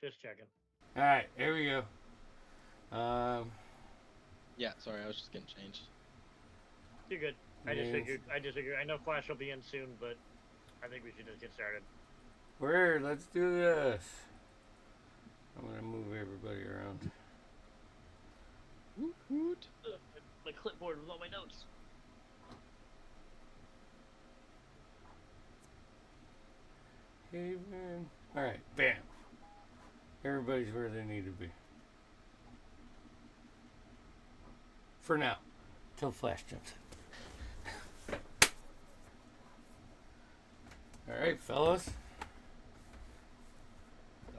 Just checking. All right, here we go. Yeah, sorry, I was just getting changed. You're good. I just Yes. figured. I know Flash will be in soon, but I think we should just get started. Let's do this. I'm gonna move everybody around. Woot woot. My clipboard with all my notes. Haven. All right, bam. Everybody's where they need to be. For now, till Flash jumps in. All right, fellas.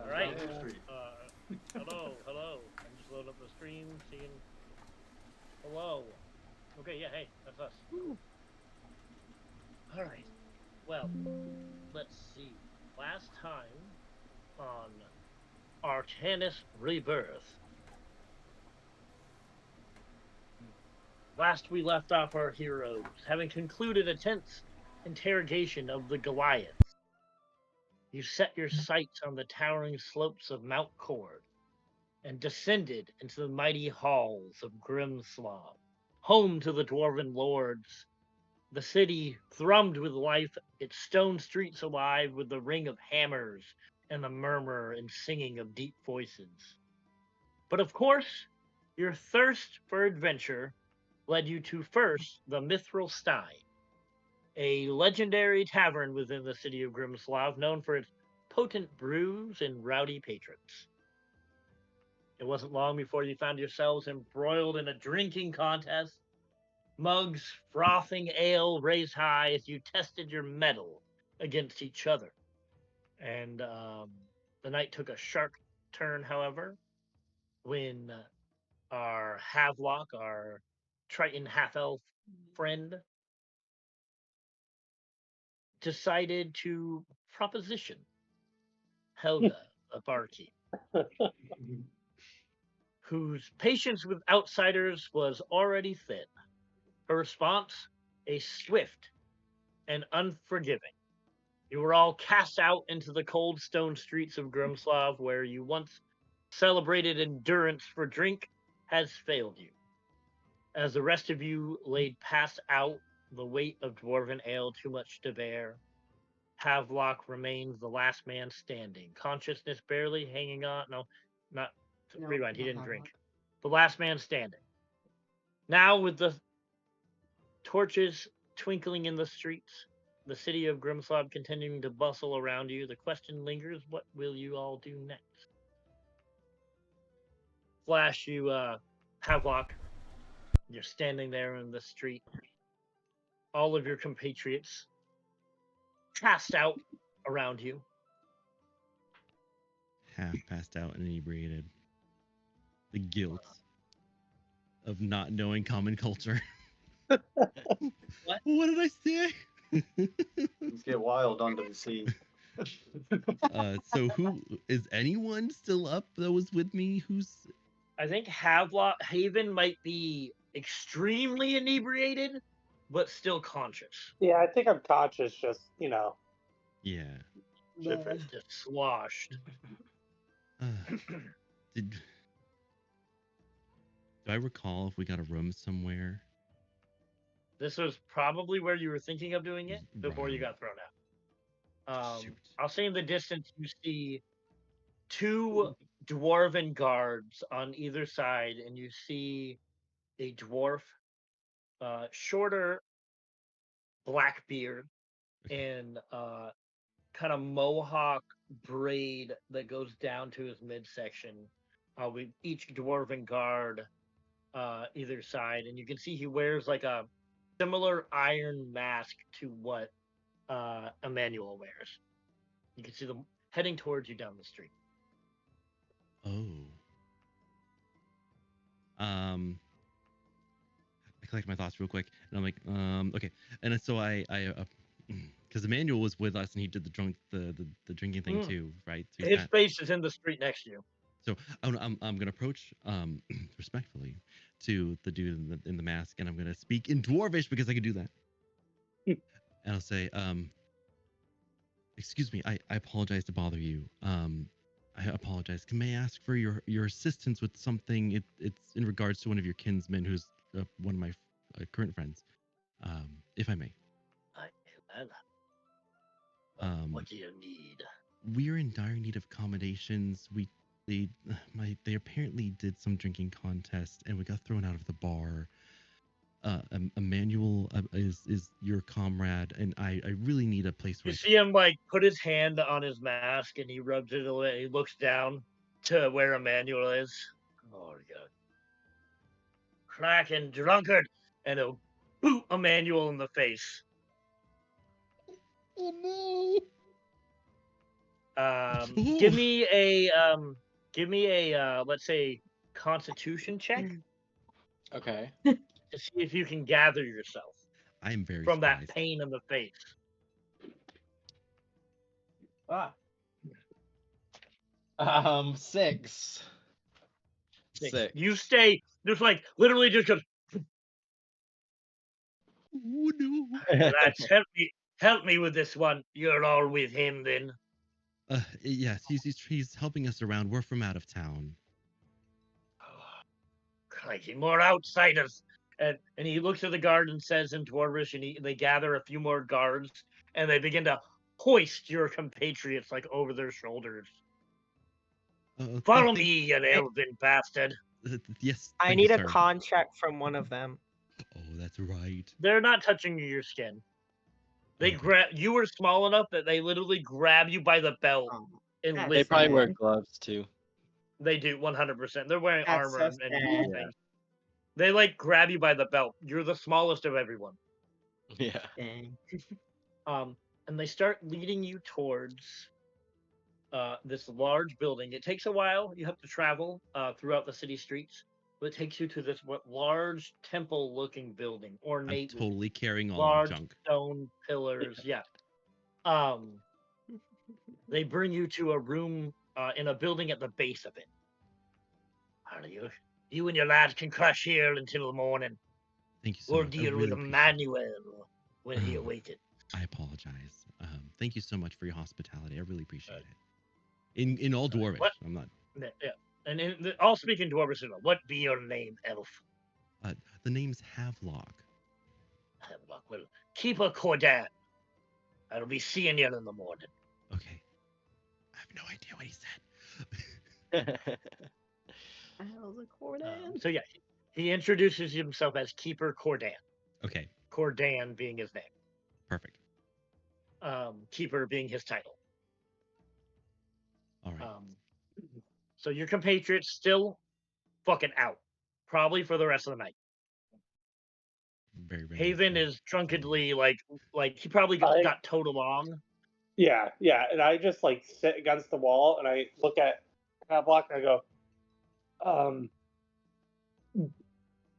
All right. Hello. I'm just loading up the stream, seeing. Hello. Okay, yeah, hey, that's us. All right. Well, let's see. Last time on Arcanus Rebirth. Last we left off our heroes, having concluded a tense interrogation of the Goliaths. You set your sights on the towering slopes of Mount Cord and descended into the mighty halls of Grimslav, home to the dwarven lords. The city thrummed with life, its stone streets alive with the ring of hammers and the murmur and singing of deep voices. But of course, your thirst for adventure led you to first the Mithril Stein, a legendary tavern within the city of Grimslav known for its potent brews and rowdy patrons. It wasn't long before you found yourselves embroiled in a drinking contest, mugs frothing ale raised high as you tested your mettle against each other. And the night took a sharp turn, however, when our Havelock, our Triton half-elf friend, decided to proposition Helga, a barkeep, whose patience with outsiders was already thin. Her response, a swift and unforgiving. You were all cast out into the cold stone streets of Grimslav, where you once celebrated endurance for drink has failed you. As the rest of you laid passed out, the weight of dwarven ale too much to bear, Havelock remains the last man standing, consciousness barely hanging on. No, rewind. He didn't drink. The last man standing. Now, with the torches twinkling in the streets, the city of Grimslav continuing to bustle around you, the question lingers: what will you all do next? Flash, you Havelock. You're standing there in the street. All of your compatriots passed out around you. Half passed out and inebriated. The guilt of not knowing common culture. What? What did I say? Things get wild under the sea. So who is anyone still up that was with me? I think Haven might be extremely inebriated, but still conscious. Yeah, I think I'm conscious, just, Yeah. Just sloshed. Do I recall if we got a room somewhere? This was probably where you were thinking of doing it before you got thrown out. Shoot. I'll say in the distance you see two dwarven guards on either side, and you see a dwarf, shorter, black beard, and kind of mohawk braid that goes down to his midsection, with each dwarven guard either side, and you can see he wears like a similar iron mask to what Emmanuel wears. You can see them heading towards you down the street. Oh. I collect my thoughts real quick, and I'm like, okay. And so I because Emmanuel was with us, and he did the drinking thing too, right? So His face is in the street next to you. So I'm gonna approach respectfully to the dude in the mask, and I'm gonna speak in Dwarvish because I can do that. And I'll say, excuse me, I apologize to bother you. I apologize. May I ask for your assistance with something? It's in regards to one of your kinsmen, who's one of my current friends, if I may. What do you need? We're in dire need of accommodations. They apparently did some drinking contest, and we got thrown out of the bar. Emmanuel is your comrade, and I really need a place where You see him like put his hand on his mask and he rubs it away. He looks down to where Emmanuel is. Oh god. Cracking drunkard, and he'll boot Emmanuel in the face. Oh no! Give me a let's say Constitution check Okay. to see if you can gather yourself I am very from that surprised. pain in the face. Ah. 6. Six. You stay just like literally just goes, Oh no! lads, help me with this one. You're all with him then. Yes, he's helping us around. We're from out of town. Crikey, more outsiders. And he looks at the guard and says in Dwarvish, and they gather a few more guards, and they begin to hoist your compatriots like over their shoulders. Follow me, you elven bastard. Yes. I thank need you, a sir. contract from one of them. Oh, that's right. They're not touching your skin. They Okay. grab you were small enough that they literally grab you by the belt Oh, and That's They lift probably you. wear sad. gloves too. They do 100%. They're wearing That's armor so and sad. everything. They like grab you by the belt. You're the smallest of everyone. Yeah. Dang. And they start leading you towards this large building. It takes a while. You have to travel throughout the city streets, but it takes you to this large temple-looking building, I'm ornate, with totally carrying all large the junk. stone pillars. Yeah. They bring you to a room in a building at the base of it. How you and your lads can crash here until the morning. Thank you so We'll much. I deal really with appreciate it. Emmanuel when he Oh. awaited. I apologize. Thank you so much for your hospitality. I really appreciate it. In all Dwarvish. What? I'm not. Yeah. And I'll speak in Dwarvish. What be your name, elf? The name's Havelock. Well, keep a cordan. I'll be seeing you in the morning. Okay. I have no idea what he said. So yeah, he introduces himself as Keeper Cordan. Okay. Cordan being his name. Perfect. Keeper being his title. All right. So your compatriot's still fucking out, probably for the rest of the night. Very, very. Haven is drunkenly like he probably got towed along. Yeah, and I just like sit against the wall and I look at Havelock and I go,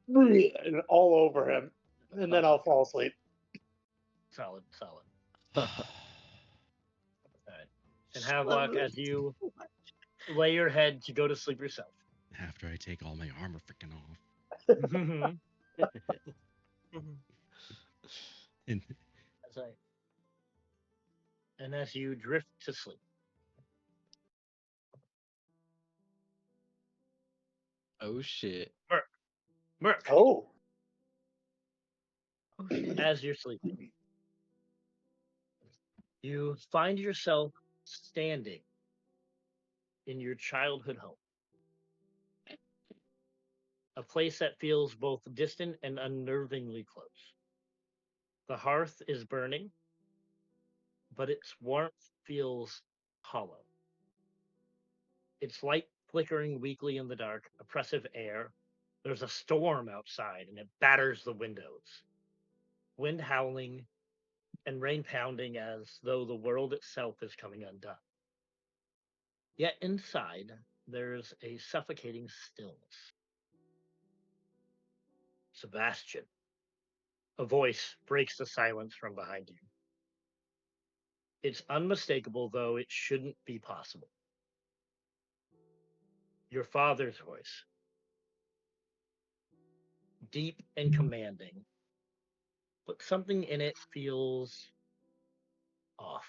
and all over him, and then I'll fall asleep. Solid. All right. And Havelock, as you lay your head to go to sleep yourself. After I take all my armor freaking off. And That's right. And as you drift to sleep, Oh shit. Merc, Oh, as you're sleeping, you find yourself standing in your childhood home. A place that feels both distant and unnervingly close. The hearth is burning, but its warmth feels hollow. Its light flickering weakly in the dark, oppressive air. There's a storm outside and it batters the windows. Wind howling and rain pounding as though the world itself is coming undone. Yet inside, there's a suffocating stillness. Sebastian. A voice breaks the silence from behind you. It's unmistakable, though it shouldn't be possible. Your father's voice. Deep and commanding, but something in it feels off.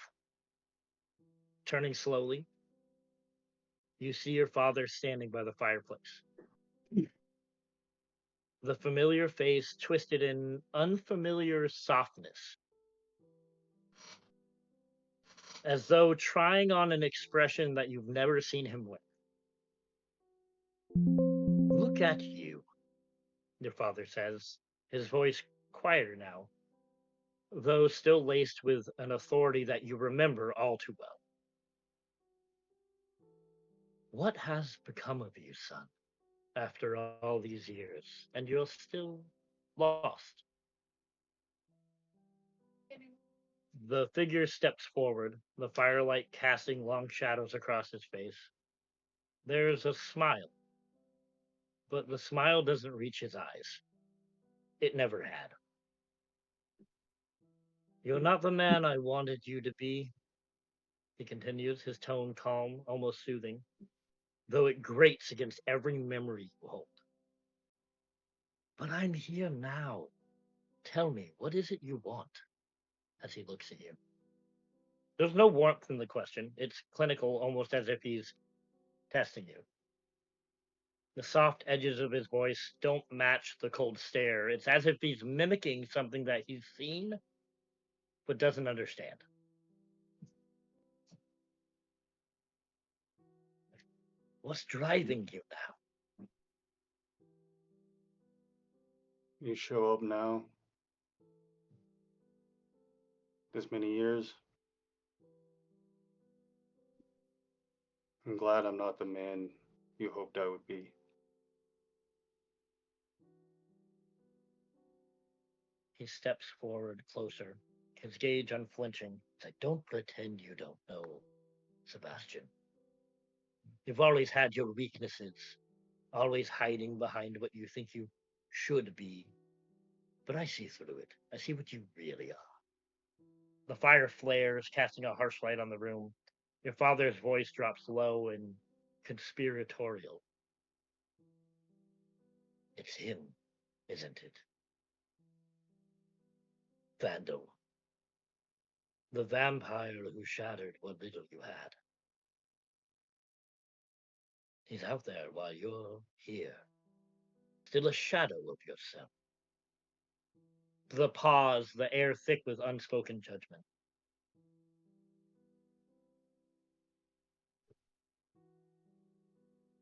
Turning slowly, You see your father standing by the fireplace. The familiar face twisted in unfamiliar softness, as though trying on an expression that you've never seen him with. Look at you, your father says, his voice quieter now, though still laced with an authority that you remember all too well. What has become of you, son, after all these years, and you're still lost? The figure steps forward, the firelight casting long shadows across his face. There's a smile, but the smile doesn't reach his eyes. It never had. You're not the man I wanted you to be, he continues, his tone calm, almost soothing, though it grates against every memory you hold. But I'm here now. Tell me, what is it you want? As he looks at you. There's no warmth in the question. It's clinical, almost as if he's testing you. The soft edges of his voice don't match the cold stare. It's as if he's mimicking something that he's seen, but doesn't understand. What's driving you now? You show up now. This many years. I'm glad I'm not the man you hoped I would be. He steps forward closer, his gaze unflinching. It's like, don't pretend you don't know, Sebastian. You've always had your weaknesses, always hiding behind what you think you should be. But I see through it. I see what you really are. The fire flares, casting a harsh light on the room. Your father's voice drops low and conspiratorial. It's him, isn't it? Vandal. The vampire who shattered what little you had. He's out there while you're here. Still a shadow of yourself. The pause, the air thick with unspoken judgment.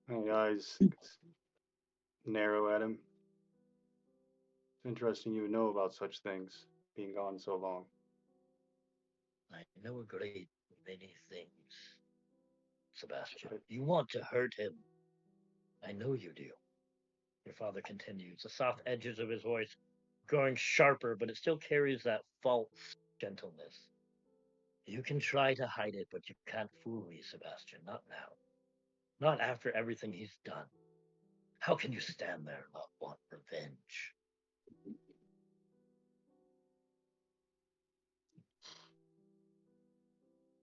My eyes narrow at him. It's interesting you would know about such things, being gone so long. I know a great many things, Sebastian. Right. You want to hurt him. I know you do. Your father continues, the soft edges of his voice growing sharper, but it still carries that false gentleness. You can try to hide it, but you can't fool me, Sebastian. Not now. Not after everything he's done. How can you stand there and not want revenge?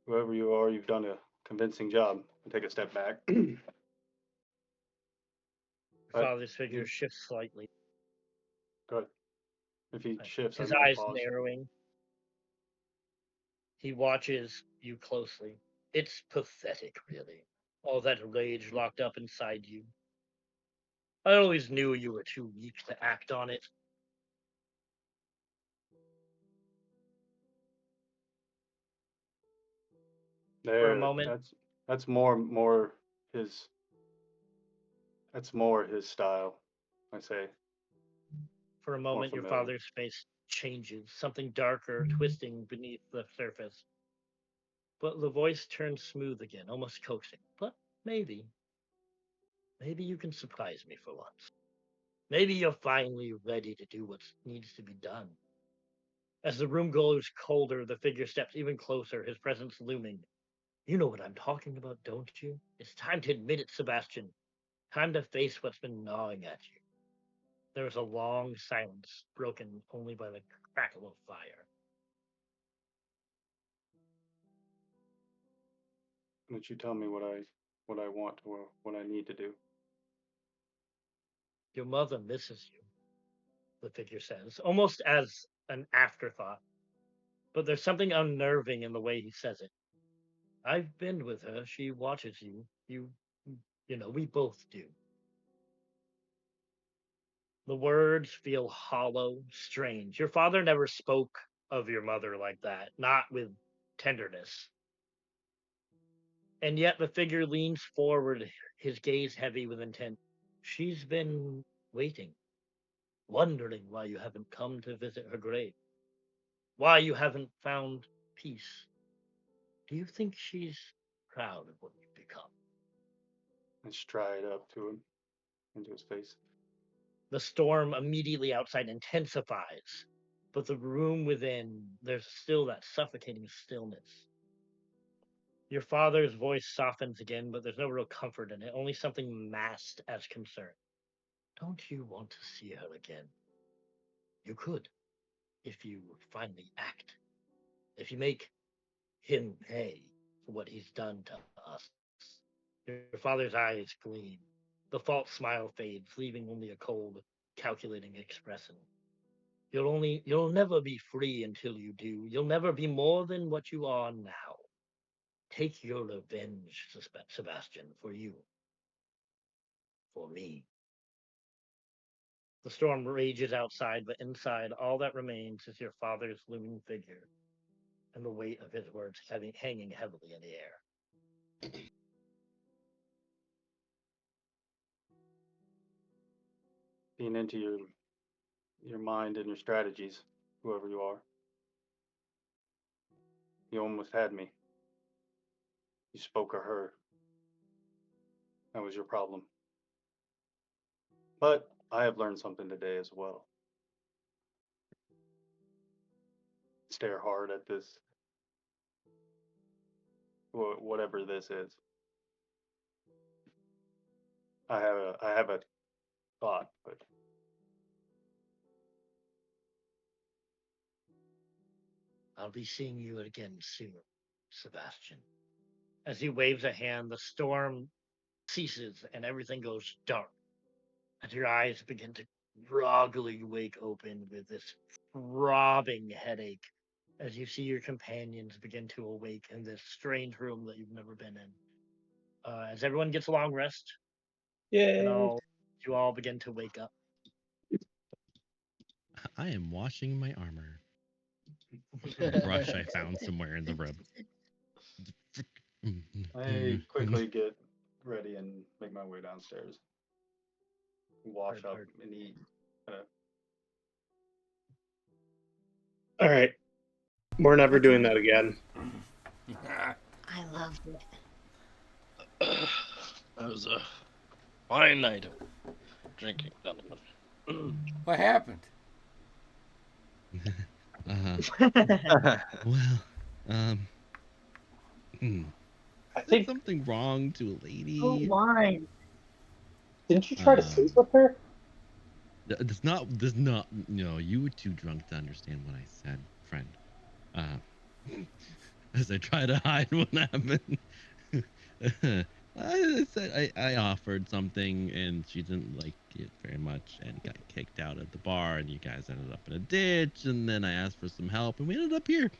Whoever you are, you've done a convincing job. I'll take a step back. Your But father's figure shifts slightly, Good. If he shifts, I his might eyes pause. narrowing. He watches you closely. It's pathetic, really. All that rage locked up inside you. I always knew you were too weak to act on it. There, moment. that's more his. That's more his style. I say. For a moment, your familiar. father's face changes, something darker twisting beneath the surface. But the voice turns smooth again, almost coaxing. But maybe you can surprise me for once. Maybe you're finally ready to do what needs to be done. As the room grows colder, the figure steps even closer, his presence looming. You know what I'm talking about, don't you? It's time to admit it, Sebastian. Time to face what's been gnawing at you. There was a long silence, broken only by the crackle of fire. Why don't you tell me what I want or what I need to do? Your mother misses you, the figure says, almost as an afterthought. But there's something unnerving in the way he says it. I've been with her. She watches you. You You know, we both do. The words feel hollow, strange. Your father never spoke of your mother like that, not with tenderness. And yet the figure leans forward, his gaze heavy with intent. She's been waiting, wondering why you haven't come to visit her grave, why you haven't found peace. Do you think she's proud of what you've become? I stride up to him, into his face. The storm immediately outside intensifies, but the room within, there's still that suffocating stillness. Your father's voice softens again, but there's no real comfort in it, only something masked as concern. Don't you want to see her again? You could, if you finally act. If you make him pay for what he's done to us. Your father's eyes gleam. The false smile fades, leaving only a cold, calculating expression. You'll never be free until you do. You'll never be more than what you are now. Take your revenge, Sebastian, for you. For me. The storm rages outside, but inside, all that remains is your father's looming figure and the weight of his words hanging heavily in the air. Being into your mind and your strategies, whoever you are. You almost had me. You spoke of her. That was your problem. But I have learned something today as well. Stare hard at this, whatever this is. I have a thought, but I'll be seeing you again soon, Sebastian. As he waves a hand, the storm ceases and everything goes dark. As your eyes begin to groggily wake open with this throbbing headache, as you see your companions begin to awake in this strange room that you've never been in. As everyone gets a long rest, and Yay. you all begin to wake up. I am washing my armor. Brush I found somewhere in the room. I quickly get ready and make my way downstairs. Wash up and eat. All right. We're never doing that again. I love it. That was a fine night of drinking, gentlemen. What happened? Well, I is think. something wrong to a lady? Oh, wine. Didn't you try to sleep with her? There's not, no, you were too drunk to understand what I said, friend. As I try to hide what happened. I said I offered something and she didn't like it very much and got kicked out at the bar and you guys ended up in a ditch and then I asked for some help and we ended up here.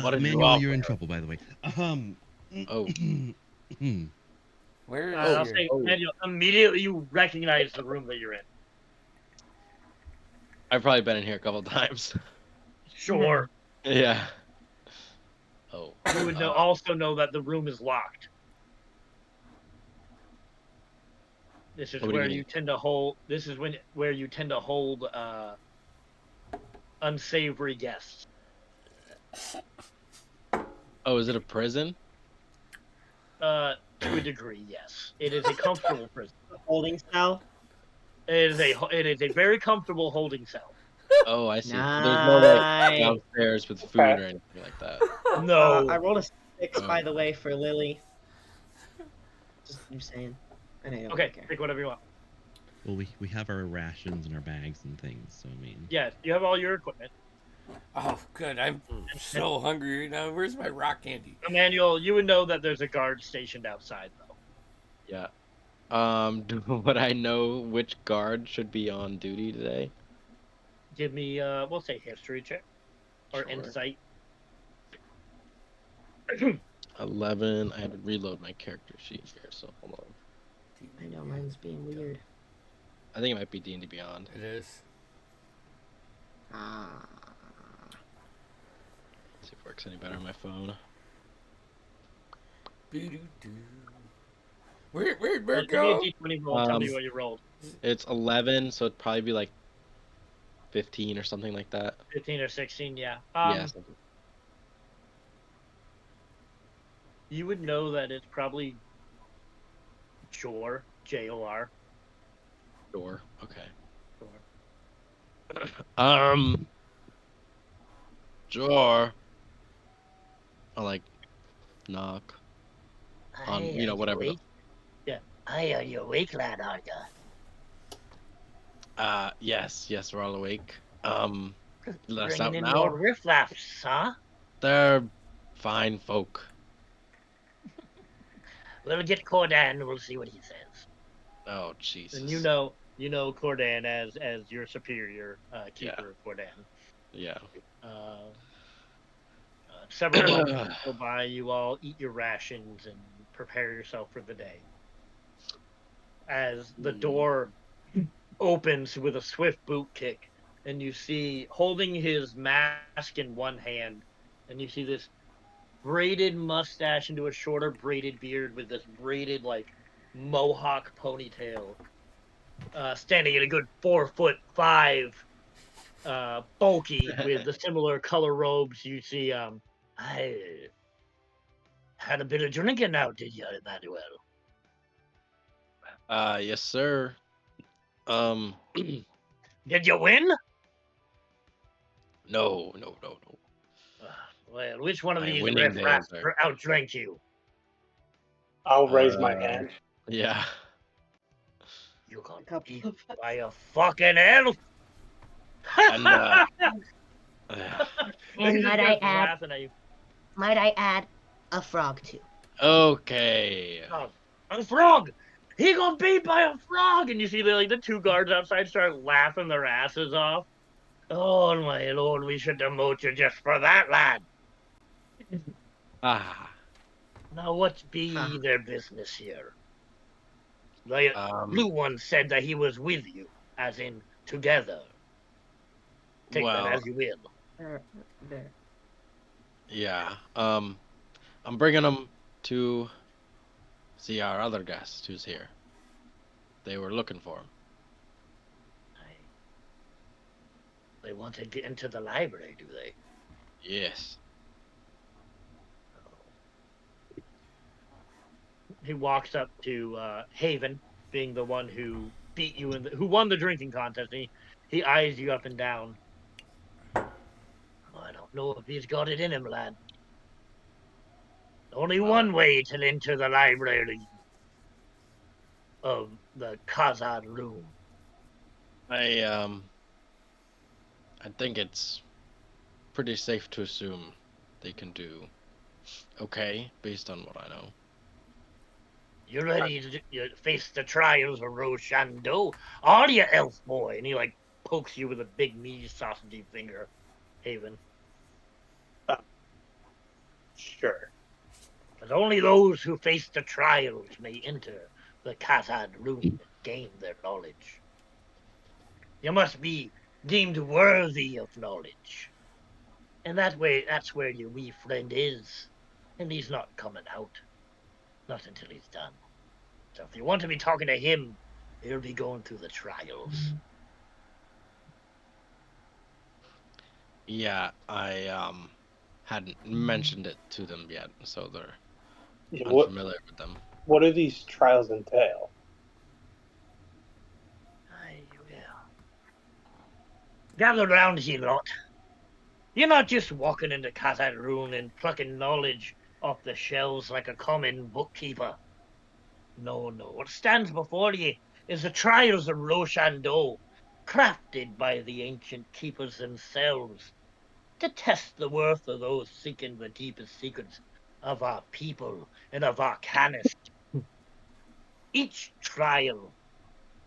What did you Emmanuel, offer you're in her? trouble, by the way. Oh. Where is I'll your... say, Daniel, immediately you recognize the room that you're in. I've probably been in here a couple times. Sure. Yeah. Oh. You would also know that the room is locked. This is What do you where mean? you tend to hold. This is where you tend to hold unsavory guests. Oh, is it a prison? To a degree, yes. It is a comfortable prison. Holding cell. It is a very comfortable holding cell. Oh, I see. There's no like Nice. downstairs with food or anything like that. No. I rolled a 6, Oh. by the way, for Lily. Just I'm saying. I know you don't Okay, care. take whatever you want. Well, we have our rations and our bags and things, so I mean. Yes, you have all your equipment. Oh, good. I'm so hungry right now. Where's my rock candy? Emmanuel, you would know that there's a guard stationed outside, though. Yeah. Would I know which guard should be on duty today? Give me, we'll say history check or Sure. insight. 11. I had to reload my character sheet here, so hold on. I know mine's being weird. I think it might be D&D Beyond. It is. Ah. See if it works any better on my phone. Boo-doo-doo. Where'd Bert Give me a go? D20 roll. Tell me what you rolled. It's 11, so it'd probably be like 15 or something like that. 15 or 16, yeah. Yeah. You would know that it's probably Jor, Jor. Door. Okay. Jor. Jor. I like knock. On, Aye, you know, are whatever the- awake? Yeah. Aye, are you awake, lad, are you? Yes, we're all awake. Let us Bringing out in now. more riffraffs, huh? They're fine folk. We'll get Cordan, we'll see what he says. Oh Jesus. And you know Cordan as your superior keeper of Cordan. Yeah. Several moments go by, you all eat your rations and prepare yourself for the day. As the door opens with a swift boot kick, and you see, holding his mask in one hand, and you see this braided mustache into a shorter braided beard with this braided, like, mohawk ponytail, standing at a good 4'5", bulky, with the similar color robes. You see, I had a bit of drinking now, did you, Emmanuel? Yes, sir. Did you win? No. Well, which one of My these winning riffraffs days are- outdrank you? I'll raise my hand. Yeah. You got Couple beat of by a fucking elf. And He And just might I starts add, laughing at you. a frog too. okay. Oh, a frog! He got beat by a frog! And you see the two guards outside start laughing their asses off. Oh my lord, we should demote you just for that, lad. Ah. Now what's be Huh. their business here? The blue one said that he was with you, as in together. Take that Well, as you will. There. yeah. I'm bringing them to see our other guest who's here. They were looking for him. They want to get into the library, do they? Yes. He walks up to Haven, being the one who beat you who won the drinking contest. He eyes you up and down. I don't know if he's got it in him, lad. Only one way to enter the library of the Khazad room. I think it's pretty safe to assume they can do okay based on what I know. You ready to face the trials of Roshando? Are you, elf boy? And he pokes you with a big meaty sausagey finger, Haven. Sure. But only those who face the trials may enter the Khazad room and gain their knowledge. You must be deemed worthy of knowledge. And that's where your wee friend is. And he's not coming out. Not until he's done. So if you want to be talking to him, he'll be going through the trials. Yeah, I hadn't mentioned it to them yet, so they're Yeah, unfamiliar with them. what do these trials entail? Aye, well. Gather round ye lot. You're not just walking into Khazad Rune and plucking knowledge off the shelves like a common bookkeeper. No. What stands before you is the trials of Roshando, crafted by the ancient keepers themselves to test the worth of those seeking the deepest secrets of our people and of Arcanus. Each trial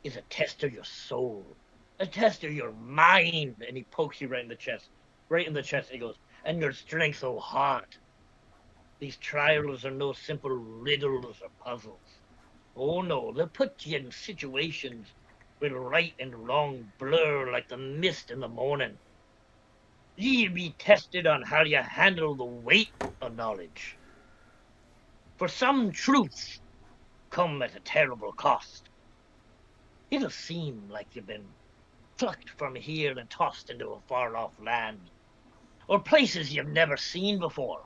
is a test of your soul, a test of your mind. And he pokes you right in the chest. Right in the chest, he goes, and your strength of heart. These trials are no simple riddles or puzzles. Oh no, they'll put you in situations where right and wrong blur like the mist in the morning. Ye'll be tested on how you handle the weight of knowledge. For some truths come at a terrible cost. It'll seem like you've been plucked from here and tossed into a far-off land, or places you've never seen before.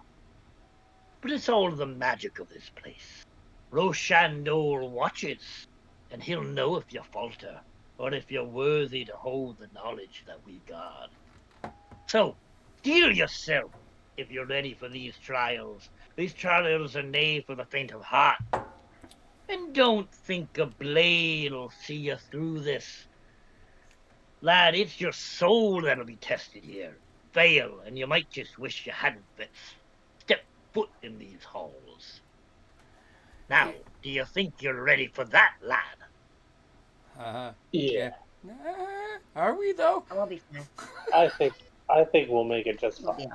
But it's all the magic of this place. Roshando watches, and he'll know if you falter, or if you're worthy to hold the knowledge that we guard. So, steel yourself if you're ready for these trials. These trials are nae for the faint of heart. And don't think a blade'll see you through this. Lad, it's your soul that'll be tested here. Fail, and you might just wish you hadn't stepped foot in these halls. Now, do you think you're ready for that, lad? Yeah, Are we though? I'll be fine. I think we'll make it just We'll fine.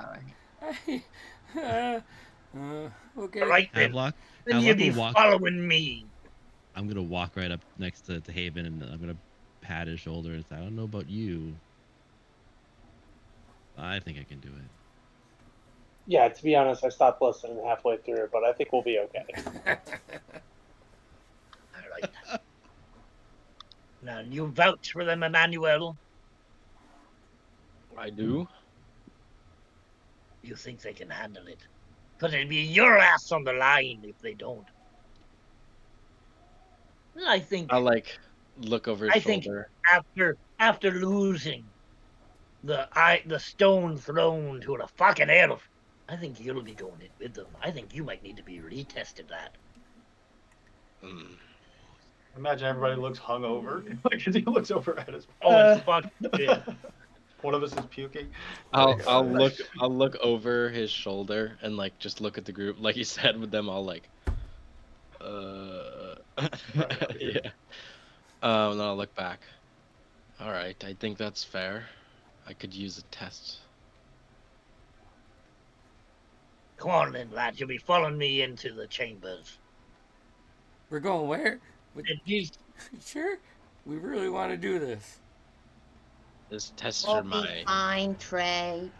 be alright. Okay. All right then. Havelock, Then Havelock you be will walk. following me. I'm gonna walk right up next to Haven, and I'm gonna pat his shoulder and say, "I don't know about you. I think I can do it." Yeah, to be honest, I stopped listening halfway through, but I think we'll be okay. All right. Now, you vouch for them, Emmanuel? I do. You think they can handle it? Because it'd be your ass on the line if they don't. I think I'll like look over his I think shoulder. after losing the stone throne to a fucking elf, I think you'll be going in with them. I think you might need to be retested that. Mm. Imagine everybody looks hungover. Like as he looks over at us. Oh, it's fuck shit. One of us is puking. I'll look over his shoulder and like just look at the group, like you said, with them all like, yeah. Then I'll look back. All right, I think that's fair. I could use a test. Come on then, lad. You'll be following me into the chambers. We're going where? And these Sure. We really want to do this. This tests We'll your be mind. fine, Trey.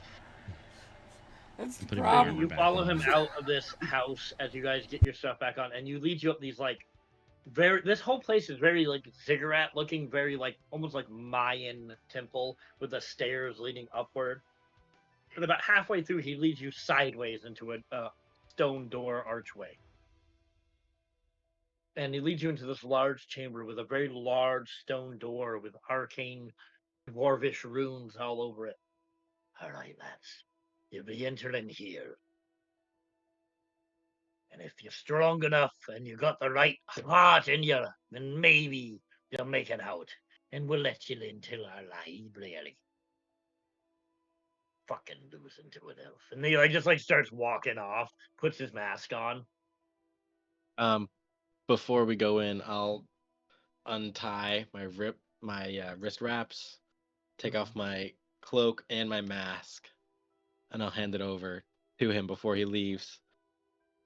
That's the Putting my problem. armor you back follow on. him out of this house as you guys get your stuff back on, and you lead you up these like this whole place is very like ziggurat looking, very like almost like Mayan temple with the stairs leading upward. And about halfway through, he leads you sideways into a stone door archway. And he leads you into this large chamber with a very large stone door with arcane dwarvish runes all over it. All right, lads, you'll be entering here. And if you're strong enough and you got the right heart in you, then maybe you'll make it out. And we'll let you into our library. Fucking losing to an elf. And he like just like starts walking off, puts his mask on. Before we go in, I'll untie my wrist wraps, take off my cloak and my mask, and I'll hand it over to him before he leaves.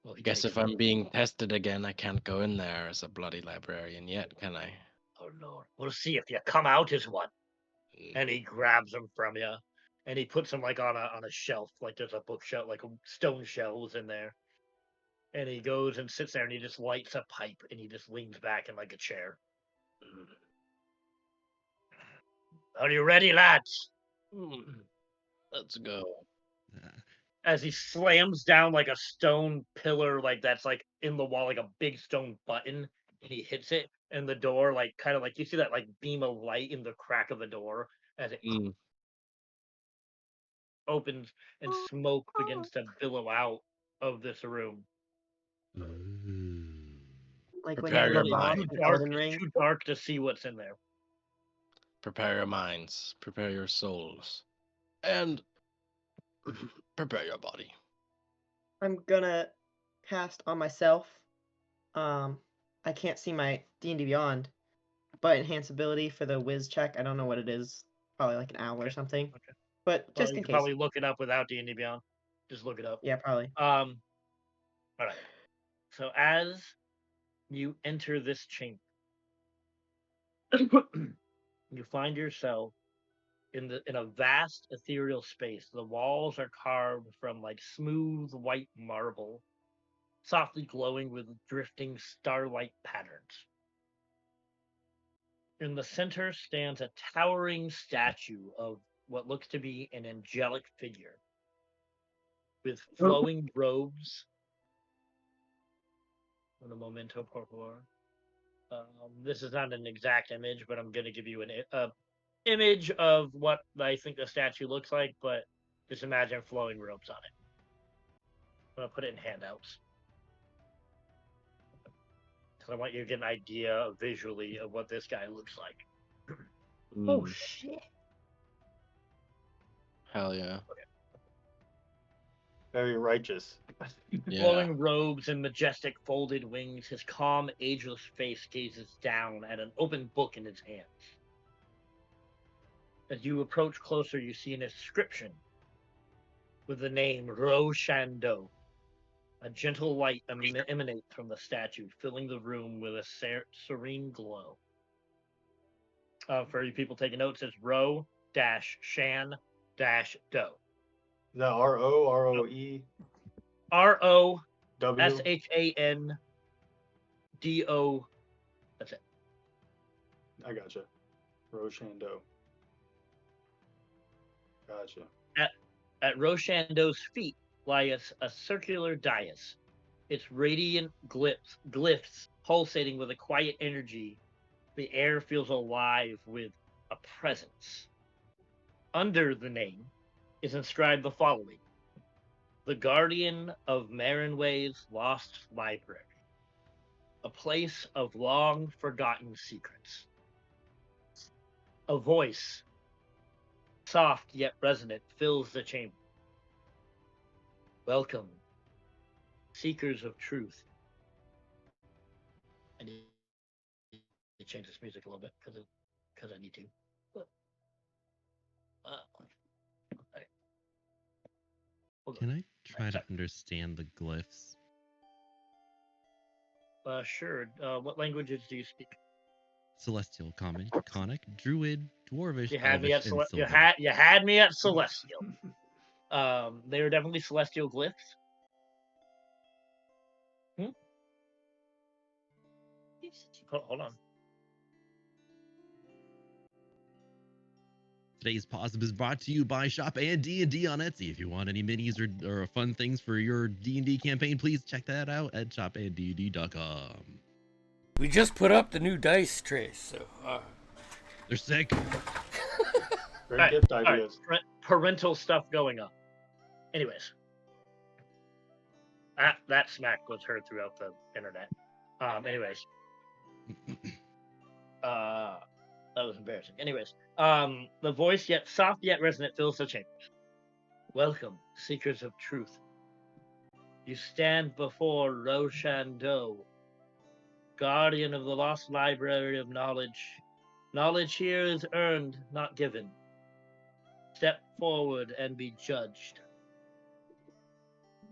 Well, he I guess takes if it. I'm being tested again, I can't go in there as a bloody librarian yet, can I? Oh Lord, we'll see if you come out as one. Mm. And he grabs him from you, and he puts him like on a shelf, like there's a bookshelf, like stone shelves in there. And he goes and sits there, and he just lights a pipe, and he just leans back in like a chair. Are you ready, lads? Let's go. As he slams down like a stone pillar, like that's like in the wall, like a big stone button, and he hits it, and the door, like kind of like you see that like beam of light in the crack of the door as it Mm. opens, and smoke begins to billow out of this room. Like when Prepare you your were mind. lost in Elden It's Ring. too dark to see what's in there. Prepare your minds, prepare your souls, and prepare your body. I'm gonna cast on myself. I can't see my D&D Beyond, but enhance ability for the whiz check. I don't know what it is. Probably like an owl or something. Okay. But Well, just you in can case. probably look it up without D&D Beyond. Just look it up. Yeah, probably. All right. So as You enter this chamber. You find yourself in a vast ethereal space. The walls are carved from like smooth white marble, softly glowing with drifting starlight patterns. In the center stands a towering statue of what looks to be an angelic figure with flowing robes. Un momento, por favor. This is not an exact image, but I'm going to give you an image of what I think the statue looks like, but just imagine flowing robes on it. I'm going to put it in handouts. Because I want you to get an idea visually of what this guy looks like. Oh shit! Hell yeah. Very righteous. Yeah. Flowing robes and majestic folded wings, his calm, ageless face gazes down at an open book in his hands. As you approach closer, you see an inscription with the name Roshando. A gentle light emanates from the statue, filling the room with a serene glow. For you people taking notes, it's Ro-Shan-Do. Is that R-O, R-O-E? R-O-S-H-A-N-D-O. That's it. I gotcha. Roshando. Gotcha. At Roshando's feet lies a circular dais, its radiant glyphs pulsating with a quiet energy. The air feels alive with a presence. Under the name is inscribed the following: the Guardian of Marinway's Lost Library, a place of long forgotten secrets. A voice, soft yet resonant, fills the chamber. Welcome, seekers of truth. I need to change this music a little bit because I need to. Can I try to understand the glyphs? Sure. What languages do you speak? Celestial, Common, Conic, Druid, Dwarvish, You had me Elvish, at and you Sylvan. had me at Celestial. They are definitely celestial glyphs. Hold on. Today's Positive is brought to you by Shop A&D on Etsy. If you want any minis or fun things for your D&D campaign, please check that out at shopand.com. We just put up the new dice trays, so They're sick. Great gift ideas. Parental stuff going on. Anyways, that smack was heard throughout the internet. Anyways, that was embarrassing. Anyways, the voice, yet soft yet resonant, fills the chamber. Welcome, seekers of truth. You stand before Roshando, guardian of the lost library of knowledge. Knowledge here is earned, not given. Step forward and be judged.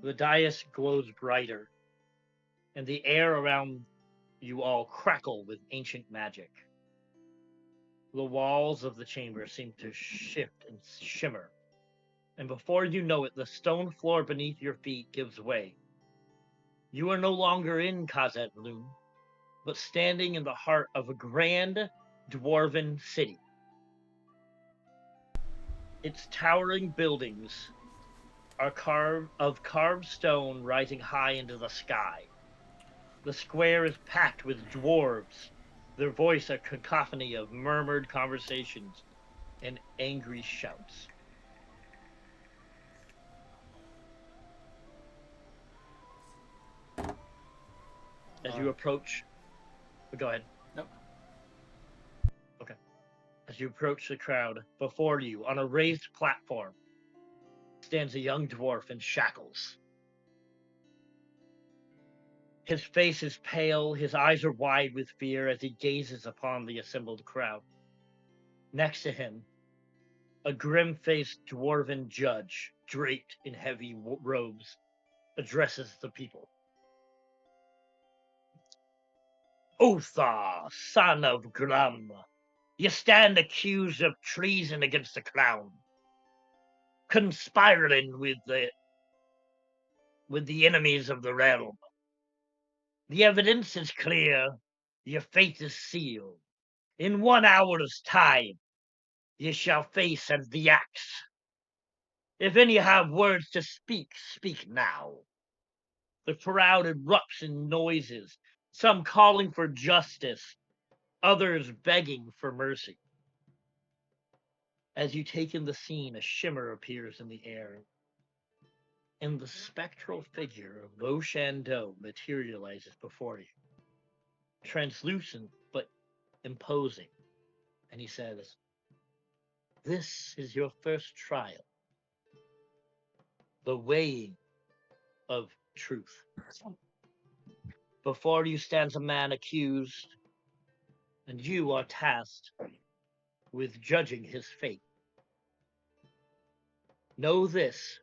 The dais glows brighter, and the air around you all crackle with ancient magic. The walls of the chamber seem to shift and shimmer, and before you know it, the stone floor beneath your feet gives way. You are no longer in Khazad Loon, but standing in the heart of a grand dwarven city. Its towering buildings are carved stone rising high into the sky. The square is packed with dwarves, their voice a cacophony of murmured conversations and angry shouts. As you approach... Go ahead. Nope. Okay. As you approach the crowd, before you, on a raised platform, stands a young dwarf in shackles. His face is pale, his eyes are wide with fear as he gazes upon the assembled crowd. Next to him, a grim-faced dwarven judge, draped in heavy robes, addresses the people. Othar, son of Grum, you stand accused of treason against the crown, conspiring with the enemies of the realm. The evidence is clear, your fate is sealed. In 1 hour's time, ye shall face at the axe. If any have words to speak, speak now. The crowd erupts in noises, some calling for justice, others begging for mercy. As you take in the scene, a shimmer appears in the air, and the spectral figure of Roshando materializes before you, translucent but imposing. And he says, "This is your first trial, the weighing of truth. Before you stands a man accused, and you are tasked with judging his fate. Know this,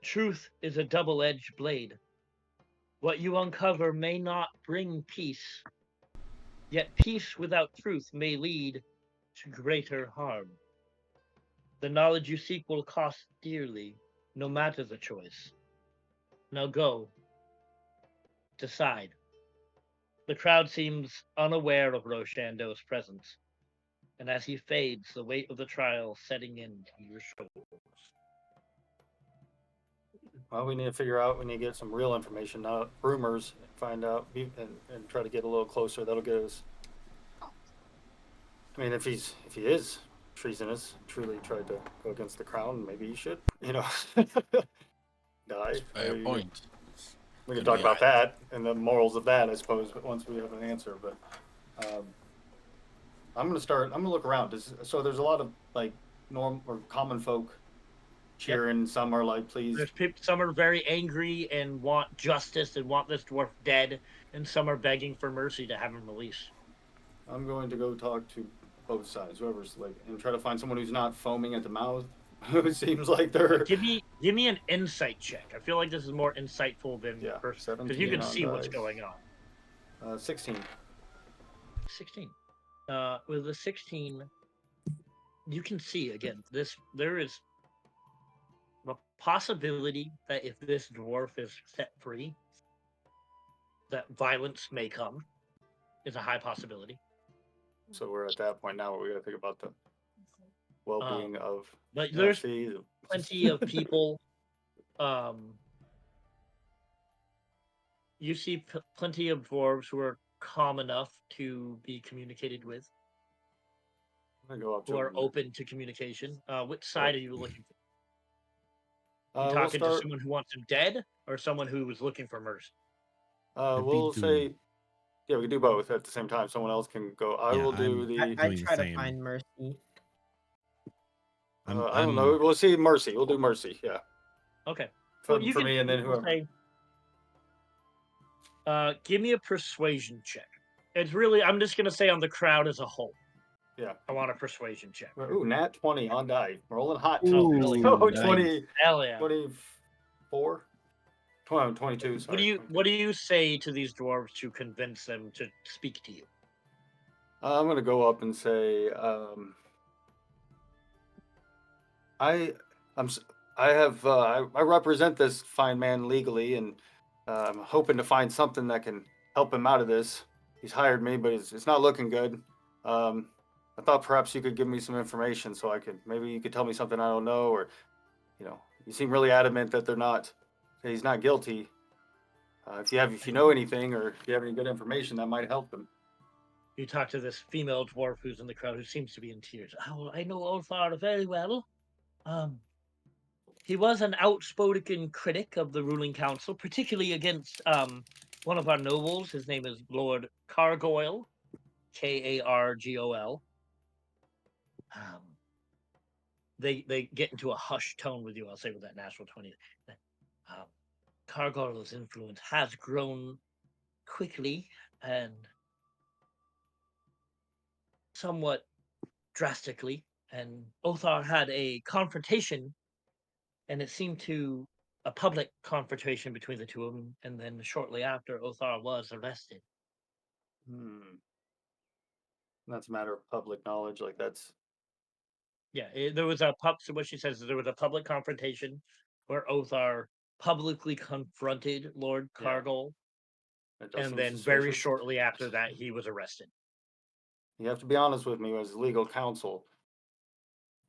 truth is a double-edged blade. What you uncover may not bring peace, yet peace without truth may lead to greater harm. The knowledge you seek will cost dearly, no matter the choice. Now go, decide." The crowd seems unaware of Roshando's presence, and as he fades, the weight of the trial setting into your shoulders. Well, we need to figure out. We need to get some real information, not rumors. Find out and try to get a little closer. That'll get us. I mean, if he is treasonous, truly tried to go against the crown, maybe he should, die. Fair Maybe point. we can Could talk be about either. that and the morals of that, I suppose, but once we have an answer. But I'm gonna look around. So there's a lot of like norm or common folk cheering. Some are like, please. Some are very angry and want justice and want this dwarf dead, and some are begging for mercy to have him released. I'm going to go talk to both sides, whoever's like, and try to find someone who's not foaming at the mouth. Who seems like they're. Give me an insight check. I feel like this is more insightful than personal, because you can see what's going on. 16. 16. With the 16, you can see again. There is a possibility that if this dwarf is set free, that violence may come. Is a high possibility. So we're at that point now where we got to think about the well-being of. But there's plenty of people. You see plenty of dwarves who are calm enough to be communicated with. Who are open to communication. Which side are you looking for? You talking to someone who wants him dead, or someone who was looking for mercy? We'll say, yeah, we can do both at the same time. Someone else can go. I try to find mercy. I don't know. We'll see mercy. We'll do mercy. Yeah. Okay. For me, and then whoever. Give me a persuasion check. It's really, I'm just gonna say on the crowd as a whole. Yeah. I want a persuasion check. Ooh, nat 20 on die. Rolling hot. Oh, really? Oh, 20. Hell yeah. 24. 22. Sorry. What do you say to these dwarves to convince them to speak to you? I'm gonna go up and say, I represent this fine man legally, and I'm hoping to find something that can help him out of this. He's hired me, but it's not looking good. I thought perhaps you could give me some information so maybe you could tell me something I don't know, or, you seem really adamant that he's not guilty. If you know anything, or if you have any good information that might help him. You talk to this female dwarf who's in the crowd who seems to be in tears. Oh, I know Ulthar very well. He was an outspoken critic of the ruling council, particularly against one of our nobles. His name is Lord Cargoyle, Kargol. They get into a hushed tone with you. I'll say with that natural 20. Cargoyle's influence has grown quickly and somewhat drastically, and Othar had a confrontation, and it seemed to a public confrontation between the two of them, and then shortly after, Othar was arrested. That's a matter of public knowledge. Like that's Yeah, there was so what she says is there was a public confrontation where Othar publicly confronted Lord yeah. Cargol, That does and seem then very suspicious. shortly after that, he was arrested. You have to be honest with me as legal counsel.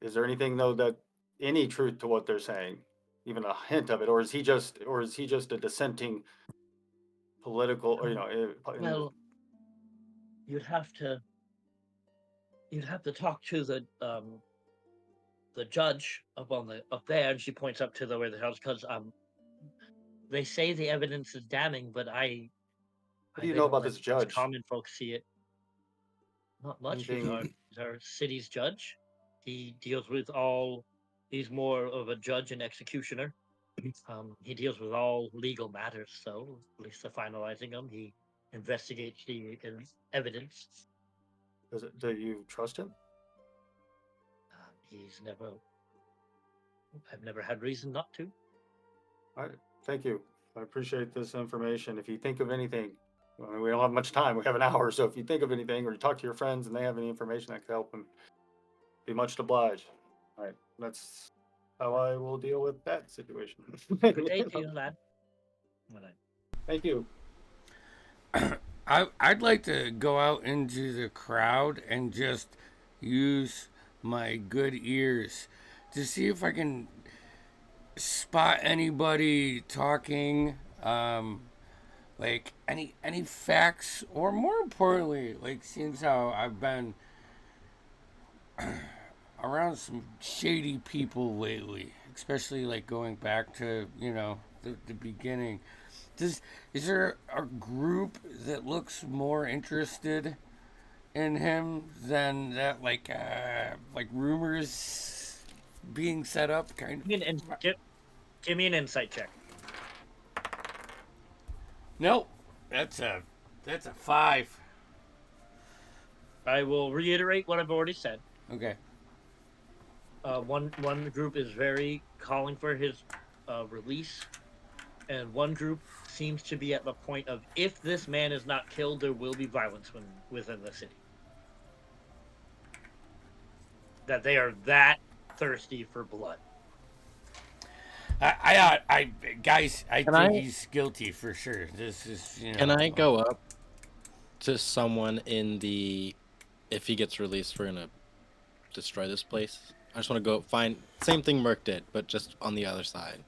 Is there anything though that any truth to what they're saying, even a hint of it, or is he just a dissenting political, or Well, you'd have to talk to the judge up there, and she points up to the where the house because they say the evidence is damning, but what do you they know don't about let this us judge? common folks see it. Not much. Anything? He's our city's judge. He deals with all. He's more of a judge and executioner. He deals with all legal matters, so at least the finalizing them. He investigates the evidence. Do you trust him? He's never. I've never had reason not to. All right, thank you. I appreciate this information. If you think of anything, I mean, we don't have much time. We have an hour, so if you think of anything or you talk to your friends and they have any information that could help them, be much obliged. All right, that's how I will deal with that situation. Good day to you, lad. Thank you. I'd like to go out into the crowd and just use my good ears to see if I can spot anybody talking, like any facts, or more importantly, like seeing how I've been around some shady people lately, especially like going back to the beginning. Is there a group that looks more interested in him than that, like rumors being set up, kind of? Give me an insight check. Nope, that's a 5. I will reiterate what I've already said. Okay. One group is very calling for his release, and one group seems to be at the point of if this man is not killed, there will be violence within the city. That they are that thirsty for blood. Guys, I think he's guilty for sure. This is, Can I go up to someone in the? If he gets released, we're gonna destroy this place. I just want to go find same thing Merc did, but just on the other side.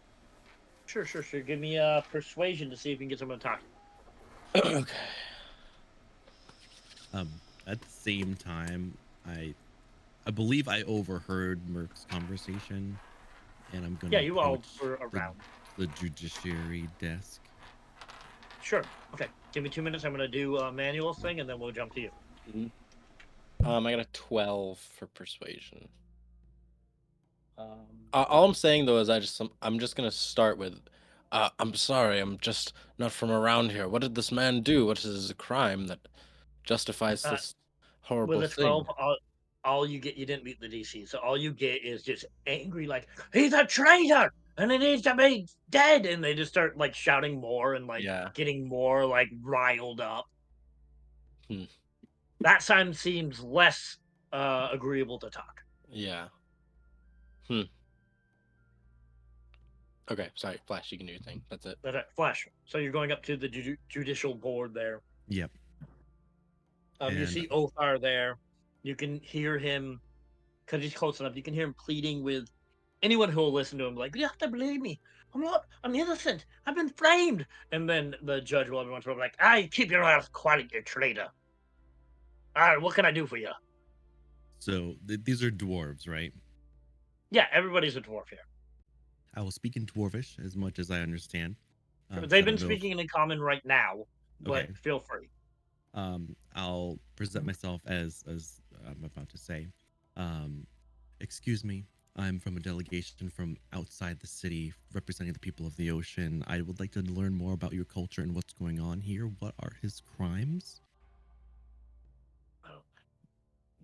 Sure. Give me a persuasion to see if you can get someone to talk. Okay. At the same time, I believe I overheard Merc's conversation, and I'm gonna. Yeah, you all were around the judiciary desk. Sure. Okay. Give me 2 minutes. I'm gonna do a manual thing, and then we'll jump to you. Mm-hmm. I got a 12 for persuasion. All I'm saying though is I'm just gonna start with, I'm sorry, I'm just not from around here. What did this man do? What is his crime that justifies this horrible with a thing? 12, all you get, you didn't meet the DC, so all you get is just angry, like he's a traitor and he needs to be dead, and they just start like shouting more and like getting more like riled up. That time seems less agreeable to talk. Yeah. Okay, sorry, Flash, you can do your thing. That's it. That's it, Flash. So you're going up to the judicial board there. Yep. You see Othar there. You can hear him, because he's close enough, you can hear him pleading with anyone who will listen to him, like, you have to believe me. I'm innocent. I've been framed. And then the judge will every once in a while be like, "Aye, keep your mouth quiet, you traitor. All right, what can I do for you?" So these are dwarves, right? Yeah, everybody's a dwarf here. I will speak in Dwarvish as much as I understand. They've been speaking in common right now, but feel free. I'll present myself as I'm about to say. Excuse me, I'm from a delegation from outside the city, representing the people of the ocean. I would like to learn more about your culture and what's going on here. What are his crimes?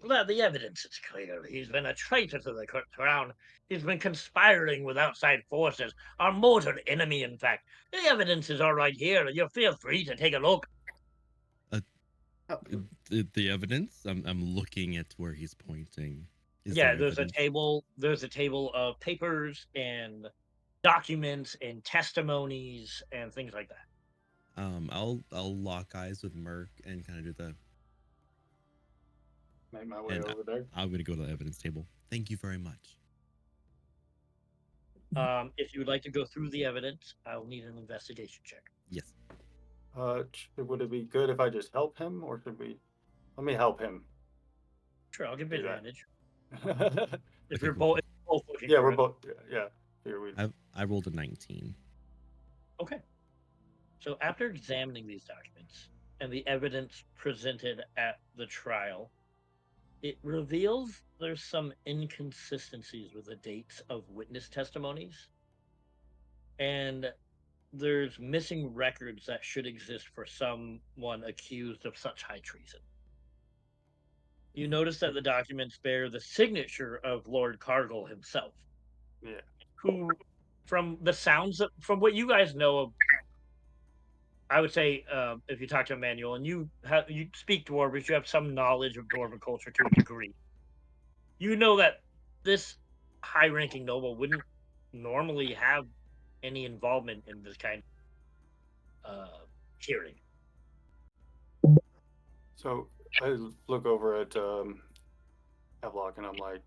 Well, the evidence is clear. He's been a traitor to the crown. He's been conspiring with outside forces, our mortal enemy, in fact. The evidence is all right here. You feel free to take a look. Oh, The evidence. I'm looking at where he's pointing. Is Yeah, there there's a evidence? table. There's a table of papers and documents and testimonies and things like that. I'll lock eyes with Merc and kind of do the. Make my way And over there. I'm gonna go to the evidence table. Thank you very much. If you would like to go through the evidence, I'll need an investigation check. Yes. Would it be good if I just help him, or should we? Let me help him. Sure, I'll give you Do that. advantage. If Okay, you're cool, both looking Yeah, for we're it. both. Yeah. Here we. I rolled a 19. Okay. So after examining these documents and the evidence presented at the trial, it reveals there's some inconsistencies with the dates of witness testimonies, and there's missing records that should exist for someone accused of such high treason. You notice that the documents bear the signature of Lord Cargill himself, Yeah. who, from the sounds of, from what you guys know of, I would say, if you talk to Emmanuel and you speak Dwarvish, you have some knowledge of Dwarven culture to a degree. You know that this high-ranking noble wouldn't normally have any involvement in this kind of hearing. So I look over at Havelock and I'm like,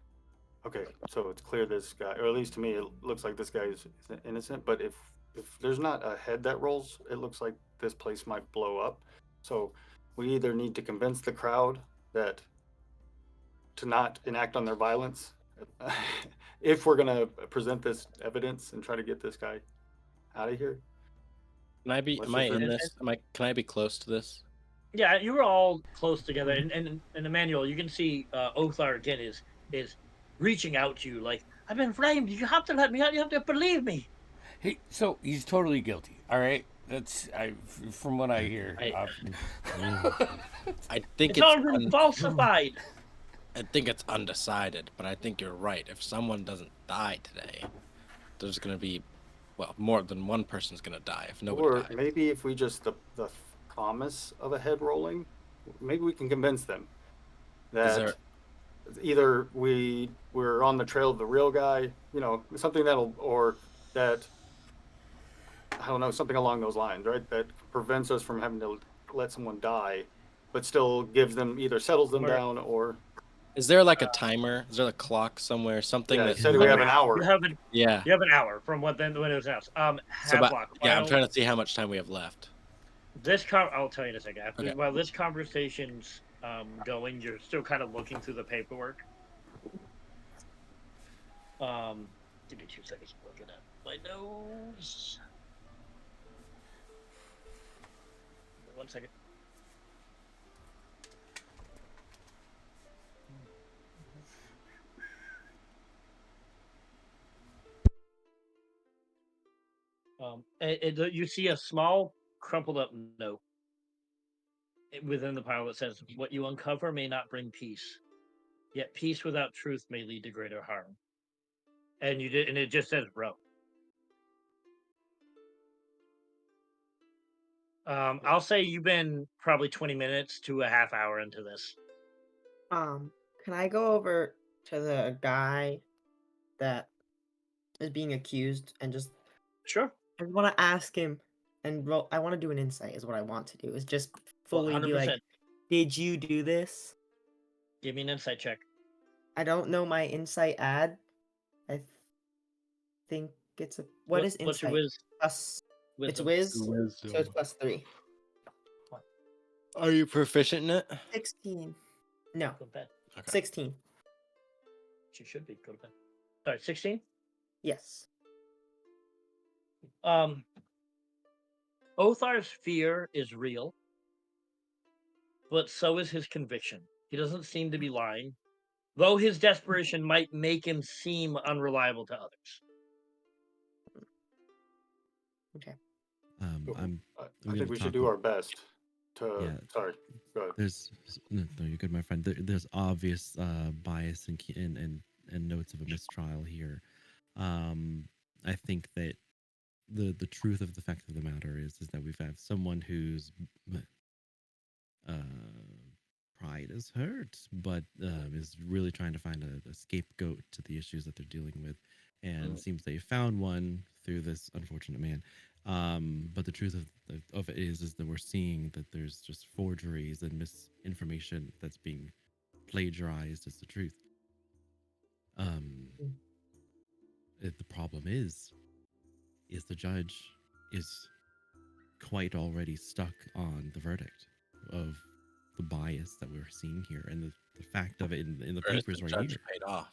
okay, so it's clear this guy, or at least to me, it looks like this guy is innocent. But if there's not a head that rolls, it looks like this place might blow up. So we either need to convince the crowd that to not enact on their violence, if we're gonna present this evidence and try to get this guy out of here. Can I be? Let's Am I just in And- this? Am I? Can I be close to this? Yeah, you were all close together, and Emmanuel, you can see Othar again is reaching out to you like, I've been framed. You have to let me out. You have to believe me. Hey, so he's totally guilty. All right, from what I hear. I think It's all un- falsified. I think it's undecided, but I think you're right. If someone doesn't die today, there's gonna be, well, more than one person's gonna die if nobody Or dies. maybe if we just the promise of a head rolling, maybe we can convince them that there- either we're on the trail of the real guy, something that'll, or that, I don't know, something along those lines, right? That prevents us from having to let someone die, but still gives them, either settles them Or- down, or Is there like a timer? Is there a clock somewhere? Something yeah, that said we have an You hour. have Yeah. you have an hour from when it was announced. So, but Havelock, yeah, I'm while trying to see how much time we have left. I'll tell you in a second. Okay. While this conversation's going, you're still kind of looking through the paperwork. Give me 2 seconds to look it up. My nose. 1 second. You see a small crumpled up note within the pile that says, "What you uncover may not bring peace, yet peace without truth may lead to greater harm." And it just says, "Bro." I'll say you've been probably 20 minutes to a half hour into this. Can I go over to the guy that is being accused and just Sure. I want to ask him and roll. I want to do an insight. Is what I want to do. Is just fully be like, 100%. did you do this? Give me an insight check. I don't know my insight ad. I think it's a what is What's your insight? Plus, it's wisdom? whiz, so it's +3. Are you proficient in it? 16. No, Go to bed. Okay. 16. She should be. Go to bed. All right, 16. Yes. Othar's fear is real, but so is his conviction. He doesn't seem to be lying, though his desperation might make him seem unreliable to others. Okay. I think we should do our best to. Yeah. Sorry, go ahead. No, you're good, my friend. There's obvious bias and notes of a mistrial here. I think that the truth of the fact of the matter is that we've had someone who's pride is hurt, but is really trying to find a scapegoat to the issues that they're dealing with, and seems they found one through this unfortunate man. But the truth of it is that we're seeing that there's just forgeries and misinformation that's being plagiarized as the truth. The problem is the judge is quite already stuck on the verdict of the bias that we're seeing here, and the fact of it in the Whereas papers the right judge here. paid off.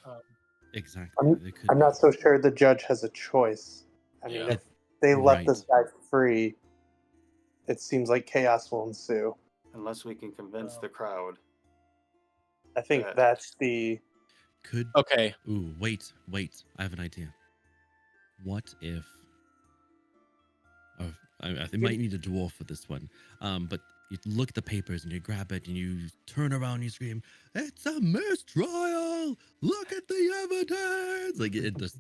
Exactly. It could I'm be. not so sure the judge has a choice. I mean, Yeah. if they let this Right. guy free, it seems like chaos will ensue. Unless we can convince the crowd. I think that- that's the. Could. Okay. Ooh, wait. I have an idea. What if? Oh, I might need a dwarf for this one. But you look at the papers and you grab it and you turn around and you scream, "It's a mistrial! Look at the evidence!" Like it just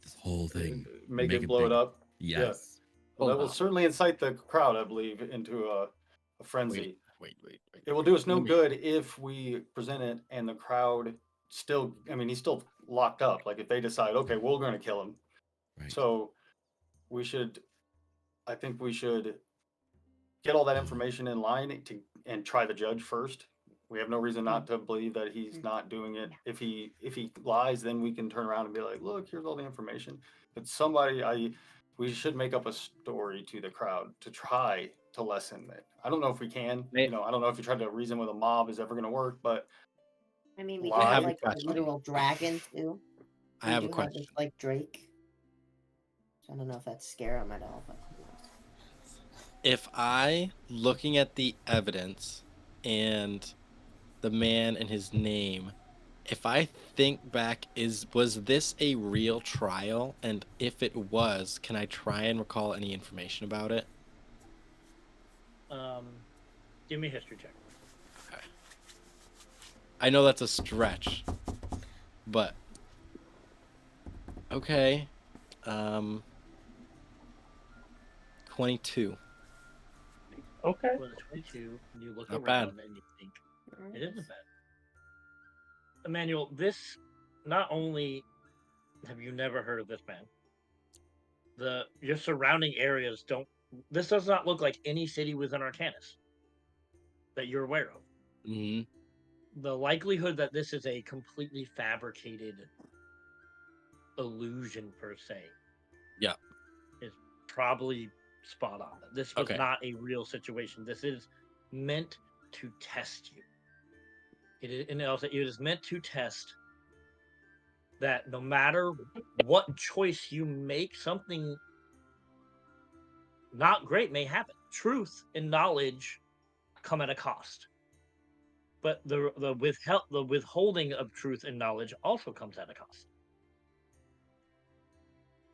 this whole thing. Make it blow big. it up. Yes. Well, that Hold will on. certainly incite the crowd, I believe, into a frenzy. Wait. It will do us no Let me- good if we present it and the crowd still, I mean, he's still locked up. Like if they decide, okay, we're going to kill him. Right. So I think we should get all that information in line and try the judge first. We have no reason not to believe that he's not doing it. If he lies, then we can turn around and be like, look, here's all the information. But we should make up a story to the crowd to try to lessen it. I don't know if we can. I don't know if you try to reason with a mob is ever going to work, but I mean, we Lie. could I have have a like a question. literal dragon too. I have a this, question. like Drake. So I don't know if that's scare him at all, but If I, looking at the evidence and the man and his name, if I think back, was this a real trial? And if it was, can I try and recall any information about it? Give me a history check. Okay. I know that's a stretch, but okay. 22. Okay. With a 22, and you look Not around bad. and you think it isn't bad. Emmanuel, this not only have you never heard of this man, your surrounding areas don't. This does not look like any city within Arcanus that you're aware of. Mm-hmm. The likelihood that this is a completely fabricated illusion per se, Yeah, is probably spot on. This was Okay. not a real situation. This is meant to test you. It is meant to test that no matter what choice you make, something not great may happen. Truth and knowledge come at a cost, but the withholding of truth and knowledge also comes at a cost,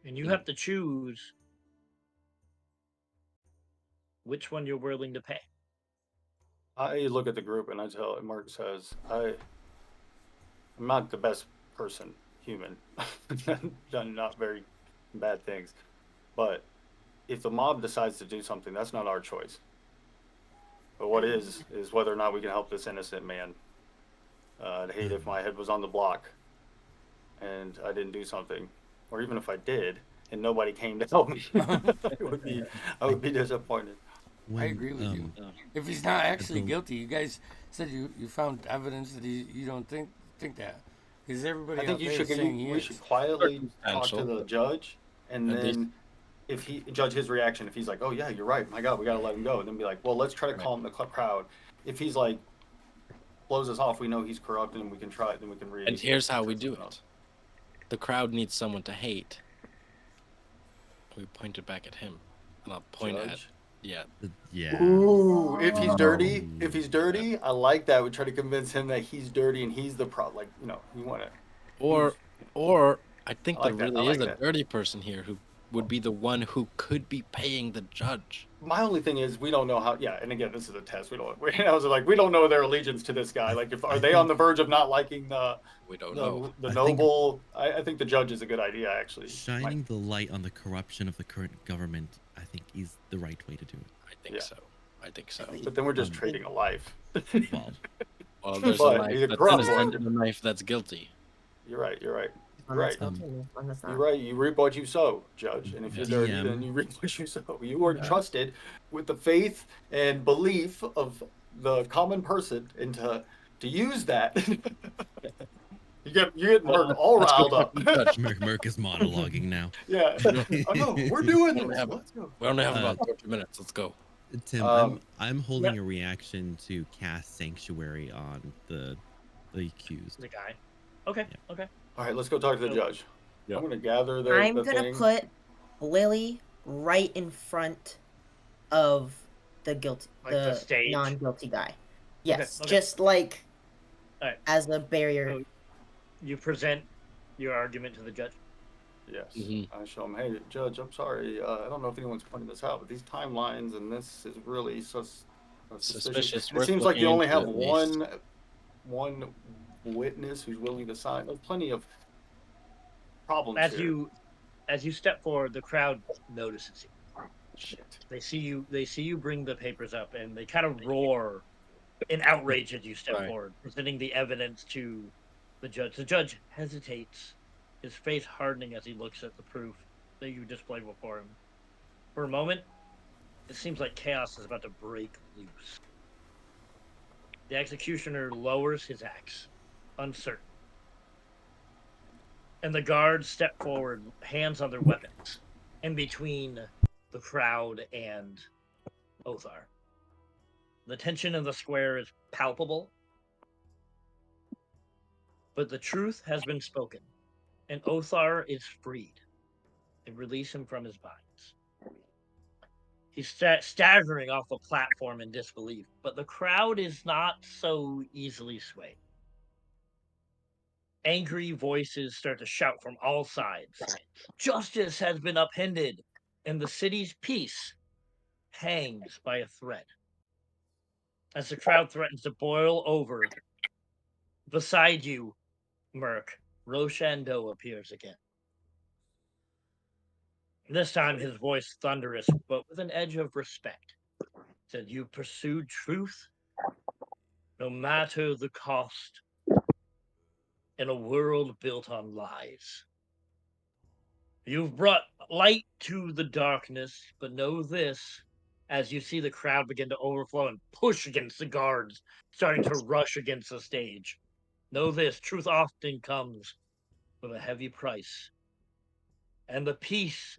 and you have to choose which one you're willing to pay. I look at the group and Mark says, I'm not the best human, done not very bad things, but if the mob decides to do something, that's not our choice. But what is whether or not we can help this innocent man. I'd hate if my head was on the block and I didn't do something, or even if I did and nobody came to help me. I would be disappointed. I agree with you. If he's not actually guilty, you guys said you found evidence that you don't think that. Because everybody I think out there is saying he we is. should quietly talk to the judge, and At least- then if he judge his reaction, if he's like, "Oh yeah, you're right. My God, we gotta let him go," and then be like, "Well, let's try to calm the crowd." If he's like blows us off, we know he's corrupt, and we can try. Then we can read. And here's how we do it. The crowd needs someone to hate. We point it back at him, and I'll point at Judge? Yeah. Ooh, if he's dirty, I like that. We try to convince him that he's dirty and he's the problem. Like, you want to. Or I think I like there that, really I is like a that. dirty person here who would be the one who could be paying the judge. My only thing is we don't know how. Yeah, and again, this is a test. We don't. I was like, we don't know their allegiance to this guy. Like, are they on the verge of not liking We don't know. the I think- noble? I think the judge is a good idea, actually. Shining the light on the corruption of the current government, I think, is the right way to do it. I think so. But then we're just trading a life. Well, Well, there's a But knife he's a that's corrupt innocent one. and a knife that's guilty. You're right. You're right. One You're that's right. guilty and one that's You're not. right. You reap what you sow, Judge. And if you're dirty, then DM. you reap what you sow. You are Yeah. trusted with the faith and belief of the common person, and to use that. You get Merc all Let's go riled talk up. to the judge. Merc is monologuing now. Yeah. Oh no, we're doing this. Let's go. We only have about 30 minutes. Let's go. Tim, Um, I'm holding a reaction to cast Sanctuary on the accused. The guy. Okay. Yeah. Okay. All right, let's go talk to the judge. Yeah. I'm gonna gather I'm the gonna thing. put Lily right in front of the guilty, Like the stage? non-guilty guy. Yes, okay. just like Alright. as a barrier. So you present your argument to the judge. Yes. Mhm. I show him, hey, Judge, I'm sorry. I don't know if anyone's pointing this out, but these timelines and this is really suspicious. It Worth seems like you looking only into have at least. one witness who's willing to sign. There's plenty of problems As here. you step forward, the crowd notices you. Shit. They see you bring the papers up, and they kind of roar in outrage as you step Right. forward, presenting the evidence to the judge. The judge hesitates, his face hardening as he looks at the proof that you display before him. For a moment, it seems like chaos is about to break loose. The executioner lowers his axe, uncertain. And the guards step forward, hands on their weapons, in between the crowd and Othar. The tension in the square is palpable, but the truth has been spoken, and Othar is freed. They release him from his binds. He's staggering off the platform in disbelief, but the crowd is not so easily swayed. Angry voices start to shout from all sides. Justice has been upended, and the city's peace hangs by a thread. As the crowd threatens to boil over, beside you, Merc, Roshando appears again. This time his voice thunderous, but with an edge of respect. Said, you pursued truth, no matter the cost, in a world built on lies. You've brought light to the darkness, but know this, as you see the crowd begin to overflow and push against the guards, starting to rush against the stage. Know this, truth often comes with a heavy price, and the peace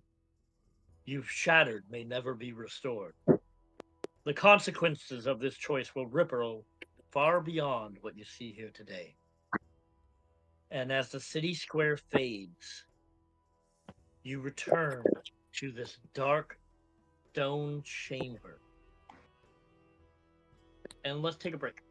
you've shattered may never be restored. The consequences of this choice will ripple far beyond what you see here today. And as the city square fades, you return to this dark stone chamber. And let's take a break.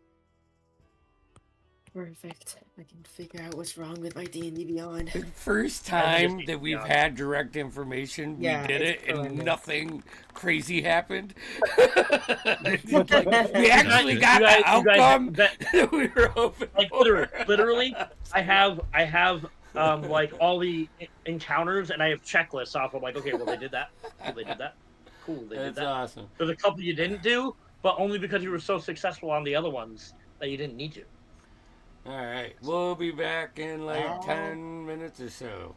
Perfect. I can figure out what's wrong with my D&D Beyond. The first I just time need that to be we've honest. had direct information, we Yeah, did it's it and horrendous. nothing crazy happened. We actually got You the guys- outcome that- that we were hoping Like for. literally, I have like all the encounters, and I have checklists off of like, okay, well they did that, cool, they did that, cool, they did That's that. awesome. There's a couple you didn't do, but only because you were so successful on the other ones that you didn't need to. All right, we'll be back in like 10 minutes or so.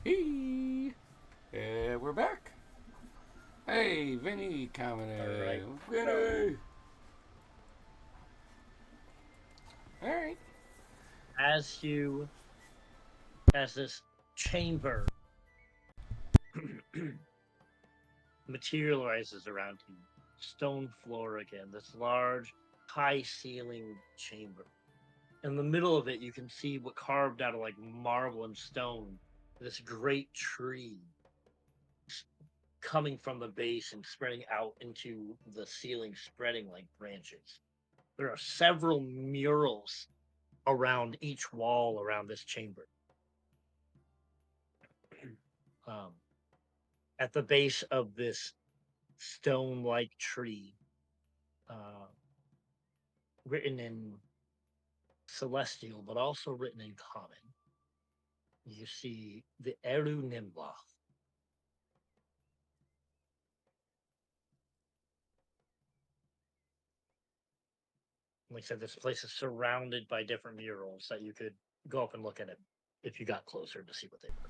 Hey, we're back. Hey, Vinny coming in. All right. Vinny. All right. As this chamber materializes around you, stone floor again, this large, high ceiling chamber. In the middle of it, you can see what carved out of like marble and stone, this great tree coming from the base and spreading out into the ceiling, spreading like branches. There are several murals around each wall around this chamber. Um, at the base of this stone-like tree, written in Celestial, but also written in Common, you see the Eru Nimloth. Like I said, this place is surrounded by different murals that you could go up and look at it if you got closer to see what they were.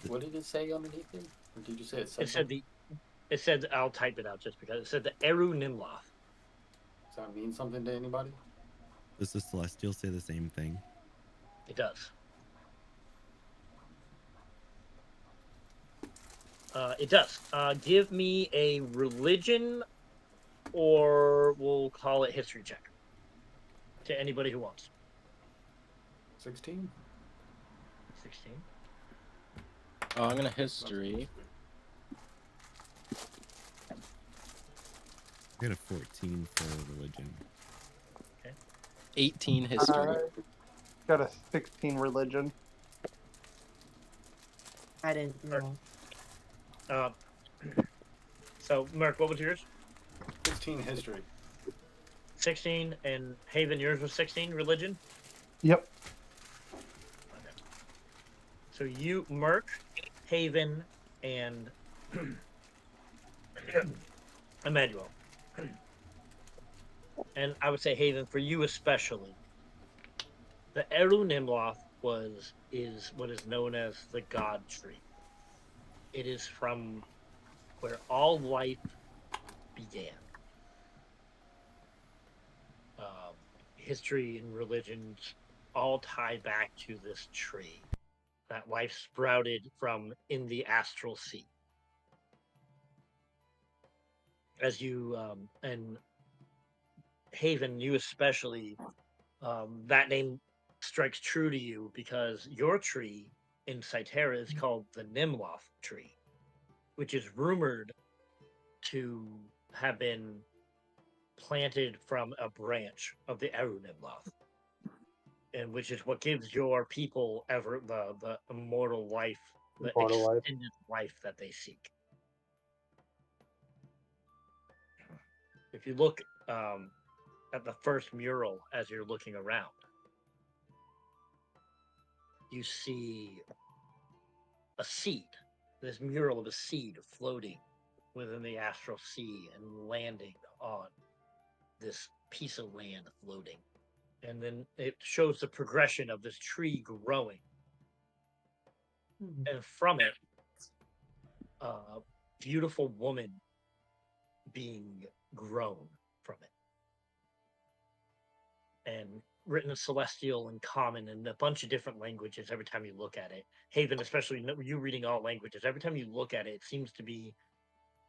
What did it say underneath it? Or did you say it said It said something? it said, I'll type it out just because it said the Eru Nimloth. Does that mean something to anybody? Does the Celestial say the same thing? It does. It does. Give me a religion, or we'll call it history check to anybody who wants. 16? 16. Oh, I'm gonna history. I got a 14 for religion. 18 history. Got a 16 religion. I didn't know. So, Merc, what was yours? 16 history. 16, and Haven, yours was 16, religion? Yep. Okay. So you, Merc, Haven, and Emmanuel. And I would say, Haven, for you especially, the Eru Nimloth is what is known as the God Tree. It is from where all life began. History and religions all tie back to this tree that life sprouted from in the astral sea. As you and Haven, you especially, that name strikes true to you because your tree in Cytera is called the Nimloth tree, which is rumored to have been planted from a branch of the Eru Nimloth, and which is what gives your people ever the immortal life, the Immortal life. extended life that they seek. If you look at the first mural as you're looking around, you see a seed, this mural of a seed floating within the astral sea and landing on this piece of land floating. And then it shows the progression of this tree growing. And from it, a beautiful woman being grown from it. And written in Celestial and Common and a bunch of different languages every time you look at it. Haven, especially you reading all languages, every time you look at it, it seems to be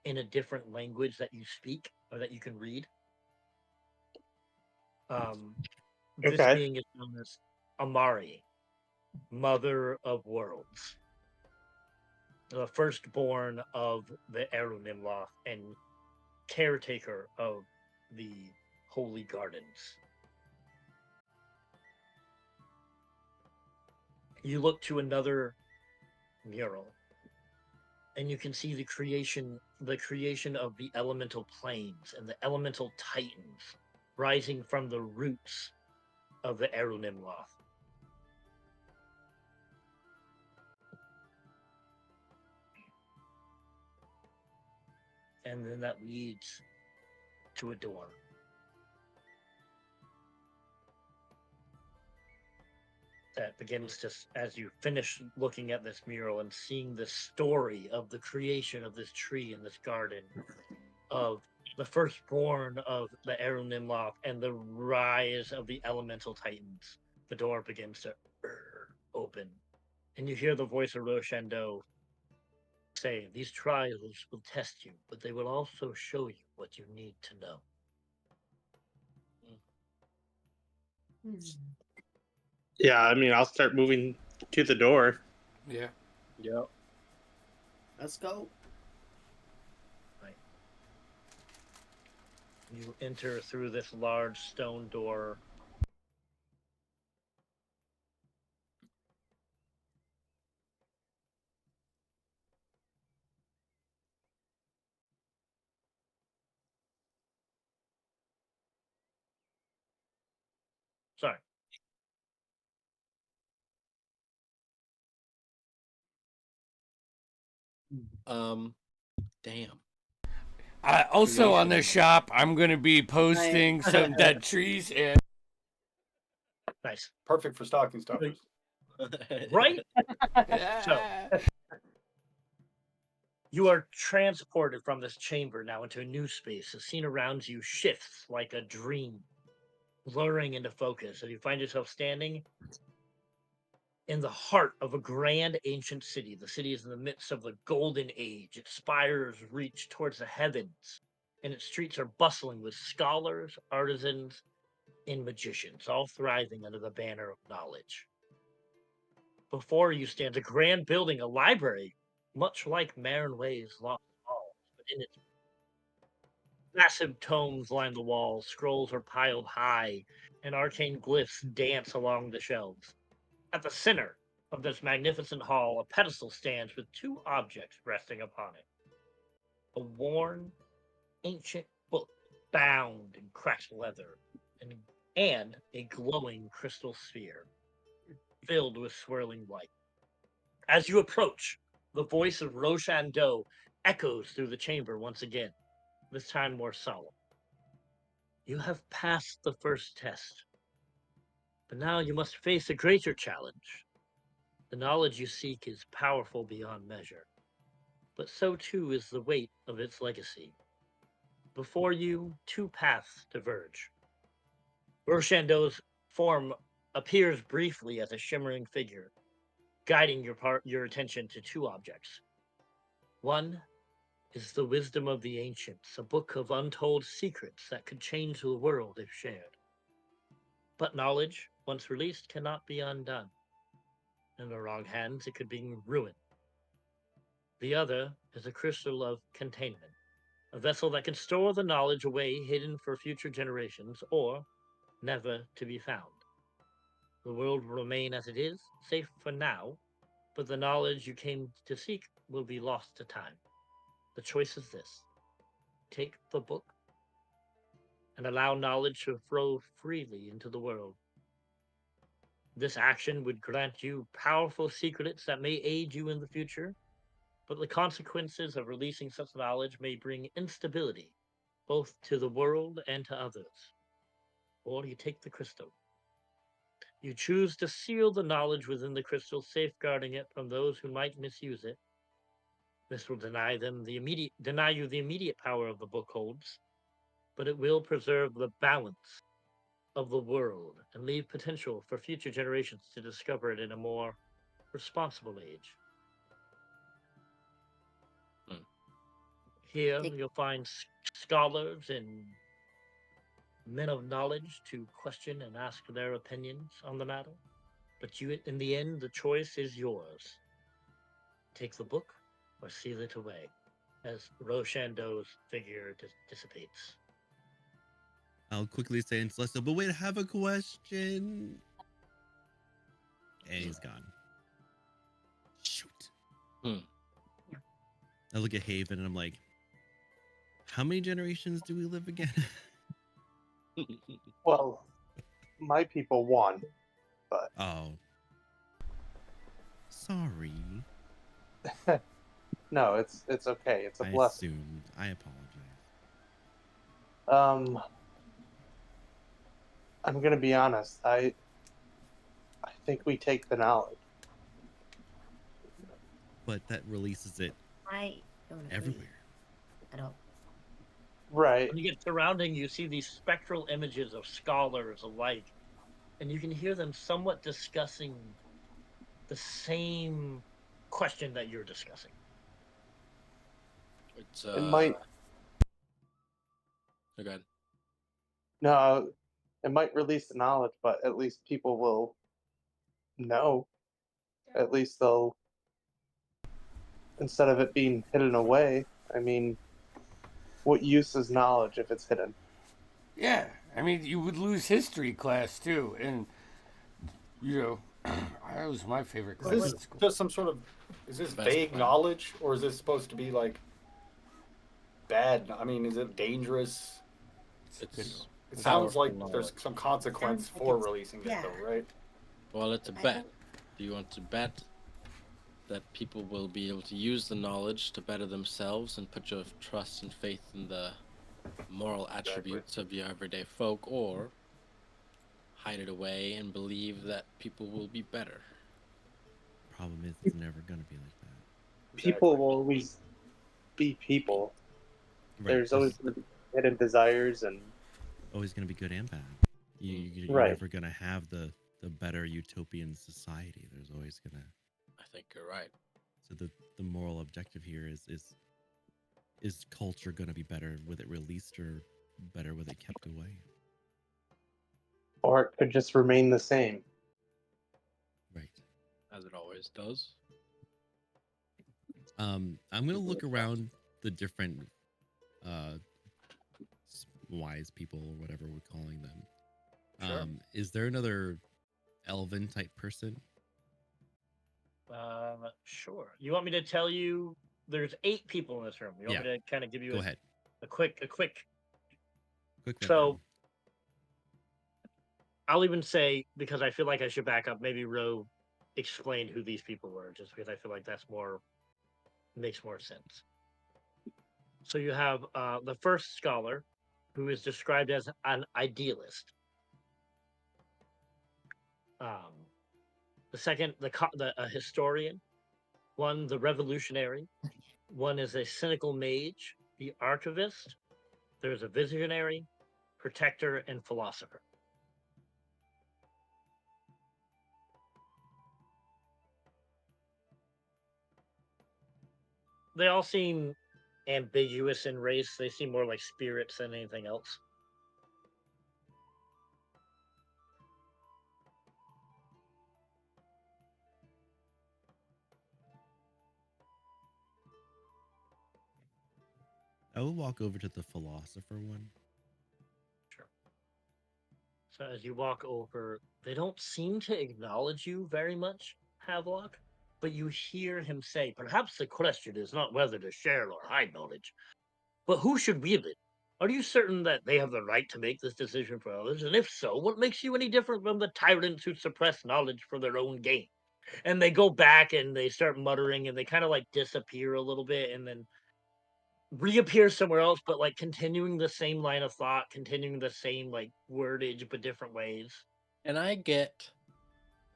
in a different language that you speak or that you can read. This Okay. being is known as Amari, Mother of Worlds, the firstborn of the Eru Nimloth and caretaker of the Holy Gardens. You look to another mural, and you can see the creation of the elemental planes and the elemental titans rising from the roots of the Eru Nimloth. And then that leads to a door. that begins to, as you finish looking at this mural and seeing the story of the creation of this tree in this garden, of the firstborn of the Eru Nimloth and the rise of the elemental titans. The door begins to open, and you hear the voice of Roshando say, "These trials will test you, but they will also show you what you need to know." Yeah, I mean, I'll start moving to the door. Yeah. Yep. Let's go. You enter through this large stone door. Sorry. Damn. Also on the Creation. shop, I'm gonna be posting some dead trees and Nice. Perfect for stocking stuffers. Right? So, you are transported from this chamber now into a new space. The scene around you shifts like a dream, blurring into focus, and you find yourself standing in the heart of a grand ancient city. The city is in the midst of the golden age. Its spires reach towards the heavens, and its streets are bustling with scholars, artisans, and magicians, all thriving under the banner of knowledge. Before you stands a grand building, a library, much like Marin Way's Lost Halls, but in its massive tomes line the walls, scrolls are piled high, and arcane glyphs dance along the shelves. At the center of this magnificent hall, a pedestal stands with two objects resting upon it. A worn, ancient book bound in cracked leather, and a glowing crystal sphere filled with swirling light. As you approach, the voice of Roshando echoes through the chamber once again, this time more solemn. You have passed the first test, but now you must face a greater challenge. The knowledge you seek is powerful beyond measure, but so too is the weight of its legacy. Before you, two paths diverge. Roshando's form appears briefly as a shimmering figure, guiding your attention to two objects. One is the wisdom of the ancients, a book of untold secrets that could change the world if shared. But knowledge, once released, cannot be undone. In the wrong hands, it could be ruined. The other is a crystal of containment, a vessel that can store the knowledge away hidden for future generations or never to be found. The world will remain as it is, safe for now, but the knowledge you came to seek will be lost to time. The choice is this: take the book and allow knowledge to flow freely into the world. This action would grant you powerful secrets that may aid you in the future, but the consequences of releasing such knowledge may bring instability, both to the world and to others. Or you take the crystal. You choose to seal the knowledge within the crystal, safeguarding it from those who might misuse it. This will deny you the immediate power of the book holds, but it will preserve the balance of the world and leave potential for future generations to discover it in a more responsible age. Here you'll find scholars and men of knowledge to question and ask their opinions on the matter. But in the end, the choice is yours. Take the book or seal it away, as Roshando's figure dissipates. I'll quickly say in Celestial, but wait, I have a question. And he's gone. Shoot. I look at Haven and I'm like, how many generations do we live again? Well, my people won, but Oh. Sorry. no, it's okay. It's a I blessing. assumed. I apologize. I'm gonna be honest. I think we take the knowledge. But that releases it I don't agree everywhere. at all. Right. When you get surrounding, you see these spectral images of scholars alike, and you can hear them somewhat discussing the same question that you're discussing. It's It might oh, go ahead. no, it might release the knowledge, but at least people will know. At least they'll, instead of it being hidden away. I mean, what use is knowledge if it's hidden? Yeah, I mean, you would lose history class too, and you know, that was my favorite Is class this in school. just some sort of? Is this Best vague plan. knowledge, or is this supposed to be like bad? I mean, is it dangerous? It's It sounds like powerful there's knowledge. some consequence Sounds like for it's- releasing it, yeah. though, right? Well, it's a I bet. don't- Do you want to bet that people will be able to use the knowledge to better themselves and put your trust and faith in the moral attributes of your everyday folk, or hide it away and believe that people will be better? Problem is, it's never gonna be like that. People will always be people. Right? There's always going to be hidden desires, and always gonna be good and bad. You're Right. never gonna have the better utopian society. There's always gonna. I think you're right. So the moral objective here is culture gonna be better with it released or better with it kept away? or it could just remain the same. Right. As it always does. I'm gonna look around the different wise people or whatever we're calling them. Sure. Is there another elven type person? Sure. You want me to tell you? There's 8 people in this room. You want me to kind of give you Go ahead. a quick? Quick So rundown. I'll even say, because I feel like I should back up. Maybe Ro explained who these people were, just because I feel like that's makes more sense. So you have the first scholar, who is described as an idealist. The second, a historian. One, the revolutionary. One is a cynical mage, the archivist. There's a visionary, protector, and philosopher. They all seem ambiguous in race. They seem more like spirits than anything else. I will walk over to the philosopher one. Sure. So as you walk over, they don't seem to acknowledge you very much, Havelock, but you hear him say, "Perhaps the question is not whether to share or hide knowledge, but who should wield it? Are you certain that they have the right to make this decision for others? And if so, what makes you any different from the tyrants who suppress knowledge for their own gain?" And they go back and they start muttering and they kind of like disappear a little bit and then reappear somewhere else, but like continuing the same line of thought, continuing the same like wordage, but different ways. And I get.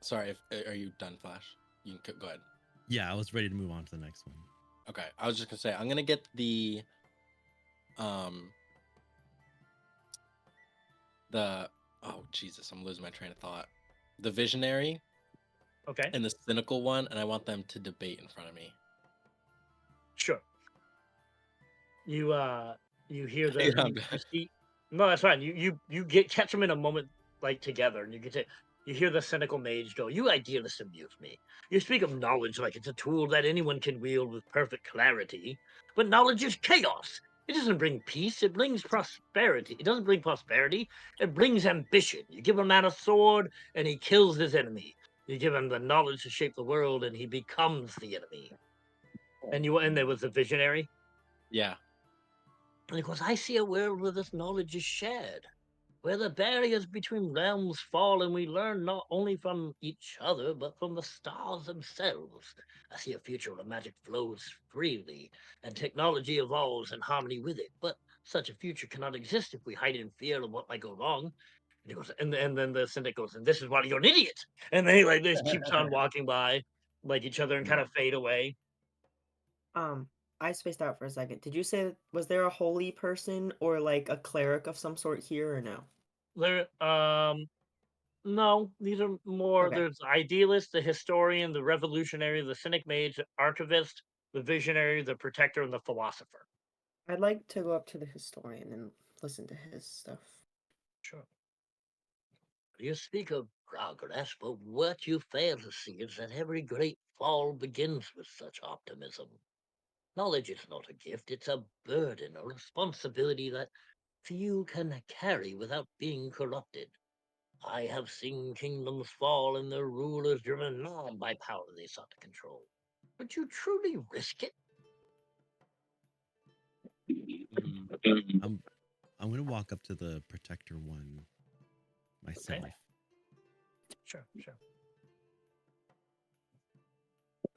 Sorry, are you done, Flash? You can go ahead. Yeah, I was ready to move on to the next one. Okay, I was just gonna say I'm gonna get the oh Jesus, I'm losing my train of thought. The visionary Okay, and the cynical one, and I want them to debate in front of me. sure. You hear the Yeah, you see. No, that's fine. You get catch them in a moment like together, and you hear the cynical mage go, "You idealists amuse me. You speak of knowledge like it's a tool that anyone can wield with perfect clarity, but knowledge is chaos. It doesn't bring peace. It brings prosperity. It doesn't bring prosperity. It brings ambition. You give a man a sword, and he kills his enemy. You give him the knowledge to shape the world, and he becomes the enemy." And there was a visionary. yeah. And he goes, "I see a world where this knowledge is shared, where the barriers between realms fall and we learn not only from each other, but from the stars themselves. I see a future where magic flows freely and technology evolves in harmony with it. But such a future cannot exist if we hide in fear of what might go wrong. he goes, and then the Syndic goes, and this is why you're an idiot. And then he like just keeps on walking by like each other and kind of fade away. I spaced out for a second. Did you say was there a holy person or like a cleric of some sort here or no? There, no, these are more. Okay. There's the idealist, the historian, the revolutionary, the cynic mage, the archivist, the visionary, the protector, and the philosopher. I'd like to go up to the historian and listen to his stuff. Sure. You speak of progress, but what you fail to see is that every great fall begins with such optimism. Knowledge is not a gift, it's a burden, a responsibility that few can carry without being corrupted. I have seen kingdoms fall and their rulers driven mad by power they sought to control. Would you truly risk it? I'm gonna walk up to the protector one myself. Okay. Sure.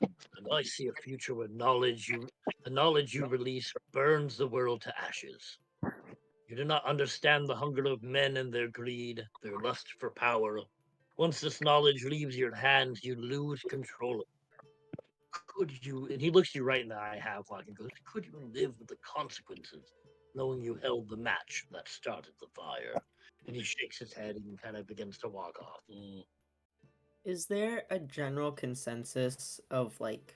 And I see a future where the knowledge you release burns the world to ashes. You do not understand the hunger of men and their greed, their lust for power. Once this knowledge leaves your hands, you lose control. Could you, and he looks you right in the eye, Havelock, and goes, could you live with the consequences, knowing you held the match that started the fire? And he shakes his head and kind of begins to walk off. Is there a general consensus of like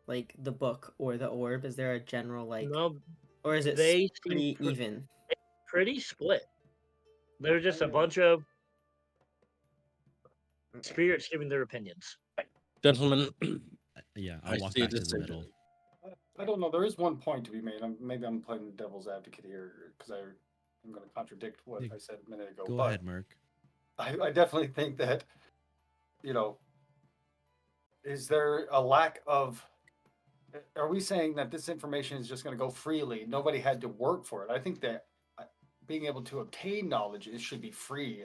the book or the orb? Is there a general like, No, or is it they pretty seem even? pretty split. They're just a bunch of spirits giving their opinions. Gentlemen, Yeah, I I'll walk see a back to the decision. middle. I don't know. There is one point to be made. Maybe I'm playing devil's advocate here because I'm going to contradict what Yeah, I said a minute ago. Go but ahead, Merc. I definitely think that, is there a lack of? Are we saying that this information is just going to go freely? Nobody had to work for it. I think that being able to obtain knowledge should be free,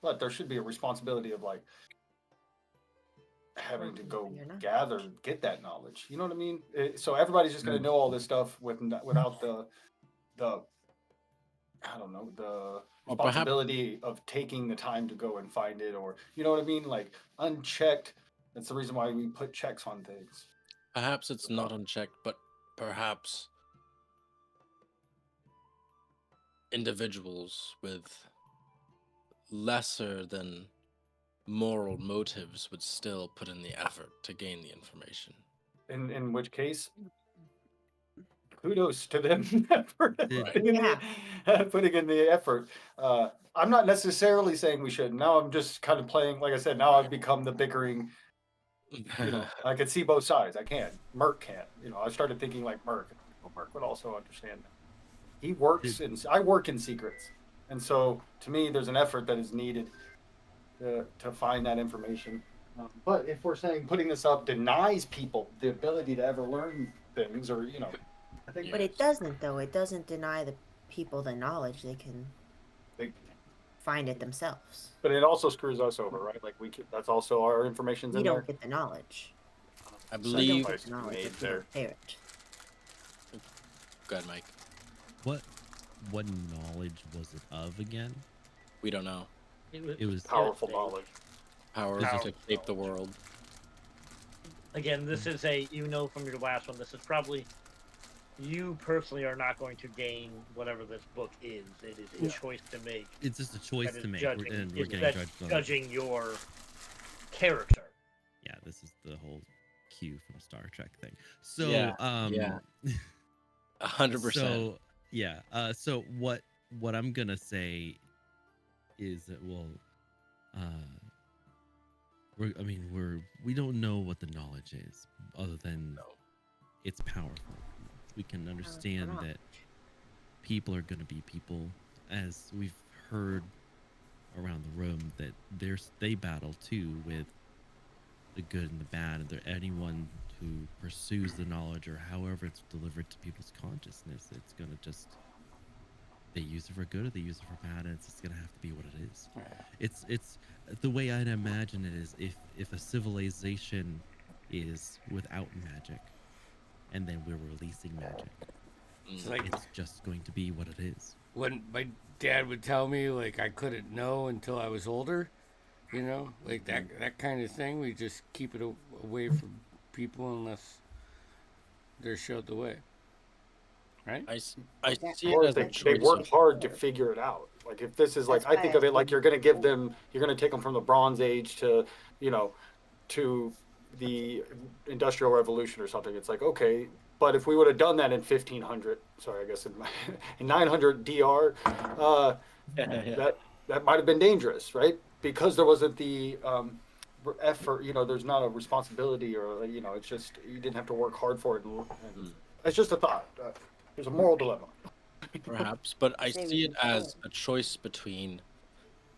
but there should be a responsibility of like having to go get that knowledge. You know what I mean? So everybody's just going to know all this stuff without the I don't know, the responsibility of taking the time to go and find it, or you know what I mean, like unchecked. That's the reason why we put checks on things. Perhaps it's not unchecked, but perhaps individuals with lesser than moral motives would still put in the effort to gain the information. In which case, kudos to them for putting in the effort. I'm not necessarily saying we should. Now I'm just kind of playing, like I said, now I've become the bickering. I could see both sides. I can. Merc can't. I started thinking like Merc. Merc would also understand that. He works I work in secrets. And so to me, there's an effort that is needed to find that information. But if we're saying putting this up denies people the ability to ever learn things, or I think. But it doesn't, though. It doesn't deny the people the knowledge. They can find it themselves. But it also screws us over, right? Like that's also our information's in there. We don't get the knowledge. I believe we don't get the knowledge if we don't share it. Go ahead, Mike. What knowledge was it of again? We don't know. It was powerful knowledge. Power to shape the world. Again, this is from your last one, this is probably, you personally are not going to gain whatever this book is. It is a choice to make. It's just a choice to make, and we're getting judged on judging your character. Yeah, this is the whole Q from Star Trek thing. So, yeah. 100%. So, yeah. So what I'm gonna say is that we don't know what the knowledge is, other than it's powerful. We can understand that people are gonna be people, as we've heard around the room, that they battle too with the good and the bad, and anyone who pursues the knowledge, or however it's delivered to people's consciousness, it's gonna just, they use it for good or they use it for bad, and it's just gonna have to be what it is. It's the way I'd imagine it is, if a civilization is without magic, and then we're releasing magic, it's just going to be what it is. when my dad would tell me like I couldn't know until I was older, you know, like that kind of thing. We just keep it away from people unless they're showed the way, right? I see it Or as a they choice. work hard to figure it out. Like if this is like, That's I think why of it like you're going to give them, you're going to take them from the Bronze Age to, you know, to the Industrial Revolution or something. It's like, okay, but if we would have done that in 1500, sorry, I guess in 900 DR, that might have been dangerous, right? Because there wasn't the effort, you know, there's not a responsibility or, you know, it's just, you didn't have to work hard for it. And it's just a thought. There's a moral dilemma. Perhaps, but I Say we see it can as a choice between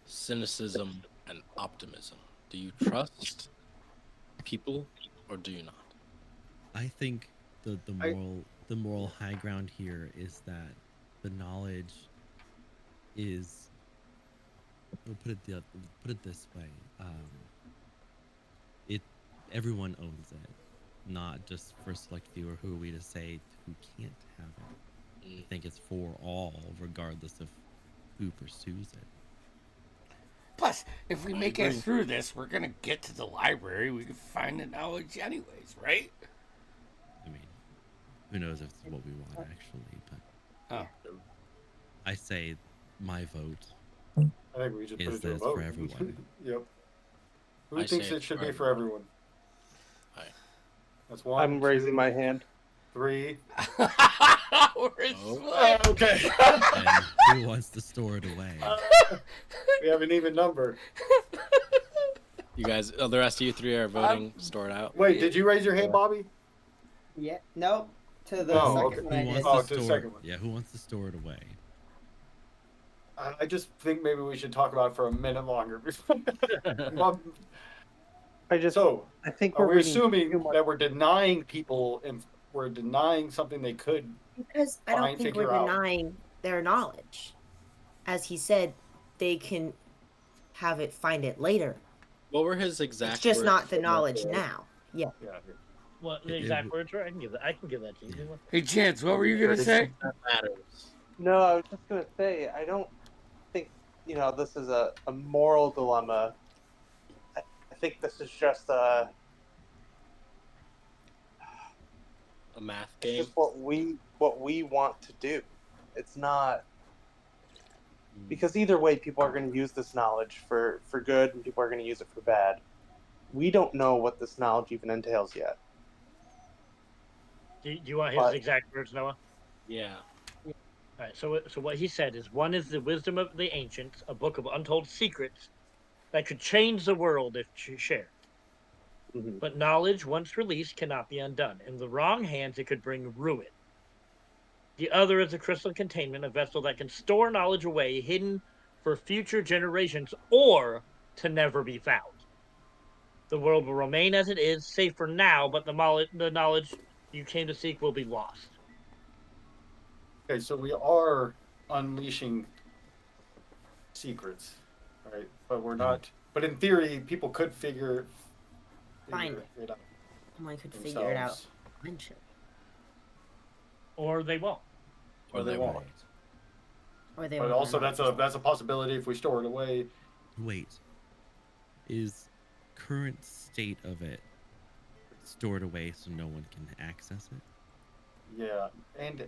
cynicism and optimism. Do you trust people or do you not? I think the moral high ground here is that the knowledge is. We'll put it this way. It everyone owns it, not just for select few or who are we to say who can't have it. I think it's for all, regardless of who pursues it. Plus, if we make it through this, we're gonna get to the library. We can find the knowledge anyways, right? I mean, who knows if it's what we want actually, but I say my vote I think we just put is it to a that it's vote. for everyone. Yep. Who I thinks say it should for be for everyone? Aye. That's one. I'm raising two, my hand. 3. Oh. Okay. And who wants to store it away? We have an even number. You guys, the rest of you three are voting. Store it out. Wait, did you raise your hand, Bobby? Yeah. Nope. To the Oh, second okay. one I Who did. wants to to the store? second one. Yeah, who wants to store it away? I just think maybe we should talk about it for a minute longer. So, I think are we're we reading assuming too much. that we're denying people and we're denying something they could? Because I don't think we're figure out. denying their knowledge. As he said, they can have it, find it later. What were his exact It's just words? not the knowledge now. Yeah. Yeah. What the exact words were? I can give that. I can give that to you. Hey, Chance, what were you gonna say? That matters. No, I was just gonna say I don't think this is a moral dilemma. I think this is just A math it's game. just what we want to do. It's not because either way, people are going to use this knowledge for good, and people are going to use it for bad. We don't know what this knowledge even entails yet. Do you want his exact words, Noah? Yeah. All right. So what he said is, one is the wisdom of the ancients, a book of untold secrets that could change the world if shared. Mm-hmm. But knowledge, once released, cannot be undone. In the wrong hands, it could bring ruin. The other is a crystal containment, a vessel that can store knowledge away, hidden for future generations, or to never be found. The world will remain as it is, safe for now, but the knowledge you came to seek will be lost. Okay, so we are unleashing secrets, right? But we're not. But in theory, people could figure Find it out. Someone could figure it out. themselves. Eventually. Or they won't. Or they won't. Or they But will also, not. that's a possibility if we store it away. Wait, is current state of it stored away so no one can access it? Yeah, and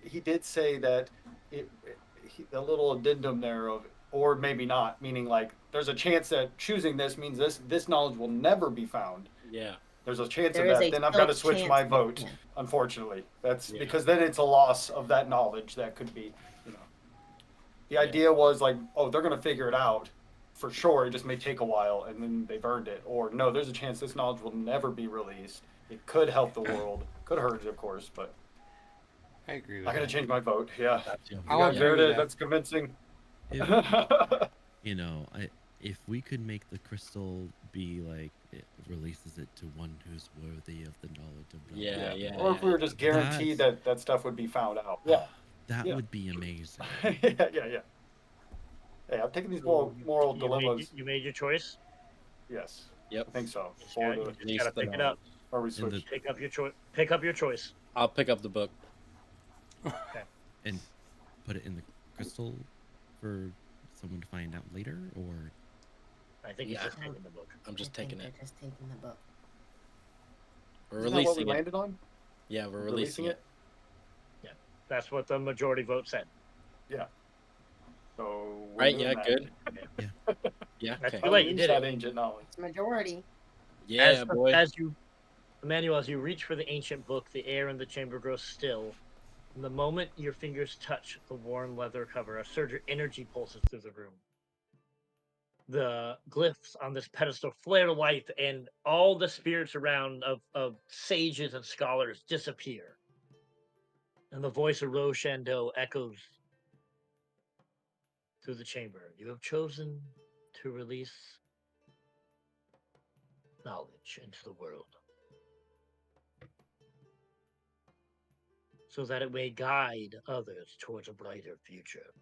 he did say that the little addendum there of, or maybe not, meaning like there's a chance that choosing this means this knowledge will never be found. Yeah. There's a chance There of is that. a Then I've still got to switch chance my that- vote. yeah. Unfortunately, that's Yeah. because then it's a loss of that knowledge that could be, The idea was like, oh, they're gonna figure it out for sure. It just may take a while, and then they've earned it. Or no, there's a chance this knowledge will never be released. It could help the world, could hurt it, of course, but I agree with I'm gonna that. change my vote. Yeah, I'll you guys agree heard with it. that. That's convincing. If we could make the crystal be like it releases it to one who's worthy of the knowledge of knowledge. Yeah. Or if we were just guaranteed that stuff would be found out. Yeah. That Yeah. would be amazing. yeah. Hey, I'm taking these moral dilemmas. You made your choice. Yes. Yep. I think so. You just Forward gotta, to- you just gotta pick it up. Or we switch. Pick up your choice. Pick up your choice. I'll pick up the book. And put it in the crystal for someone to find out later, or I think he's Yeah. just taking the book. I'm just I think taking it. they're just taking the book. We're Isn't that what we releasing it. landed on? Yeah, we're releasing it. That's what the majority vote said. Yeah. So we're Right? doing Yeah, that. good. Yeah. Yeah, That's okay. too late. You Use did that it. ancient knowledge. It's majority. Yeah, boy. Emmanuel, as you reach for the ancient book, the air in the chamber grows still. And the moment your fingers touch the worn leather cover, a surge of energy pulses through the room. The glyphs on this pedestal flare to life, and all the spirits around of sages and scholars disappear. And the voice of Roshando echoes through the chamber. You have chosen to release knowledge into the world, so that it may guide others towards a brighter future.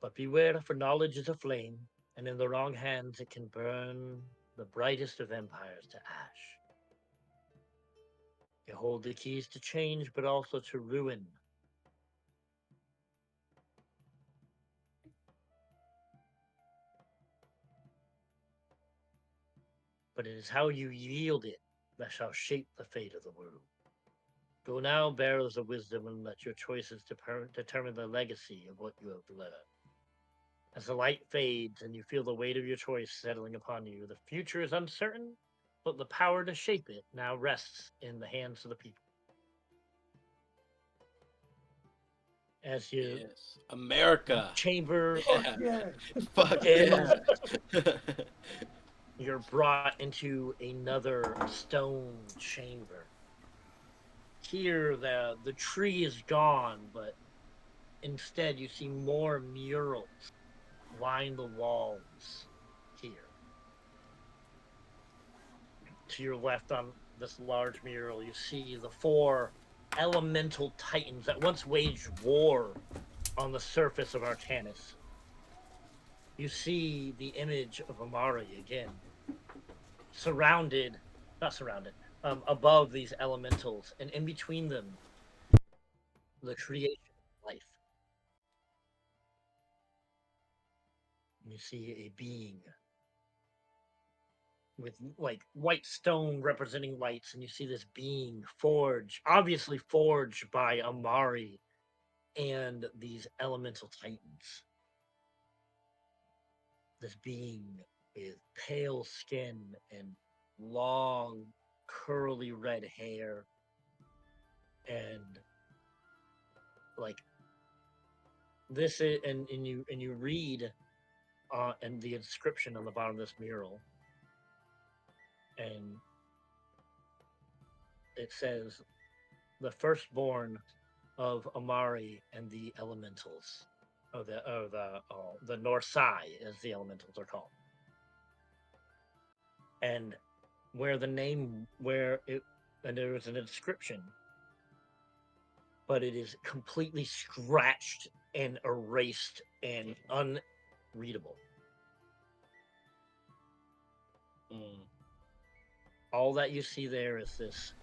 But beware, for knowledge is a flame, and in the wrong hands it can burn the brightest of empires to ash. You hold the keys to change, but also to ruin. But it is how you yield it that shall shape the fate of the world. Go now, bearers of wisdom, and let your choices determine the legacy of what you have learned. As the light fades and you feel the weight of your choice settling upon you, the future is uncertain, but the power to shape it now rests in the hands of the people. As you Yes. America. chamber, Yeah. Fuck and yeah. you're brought into another stone chamber. Here, the tree is gone, but instead you see more murals line the walls here. To your left on this large mural, you see the 4 elemental titans that once waged war on the surface of Arcanus. You see the image of Amari again, above these elementals, and in between them, the creation of life. You see a being with like white stone representing lights, and you see this being obviously forged by Amari and these elemental titans. This being with pale skin and long curly red hair, and like this is, and you read and the inscription on the bottom of this mural, and it says, the firstborn of Amari and the elementals, the Norsai, as the elementals are called, and and there is an inscription, but it is completely scratched and erased and unreadable. All that you see there is this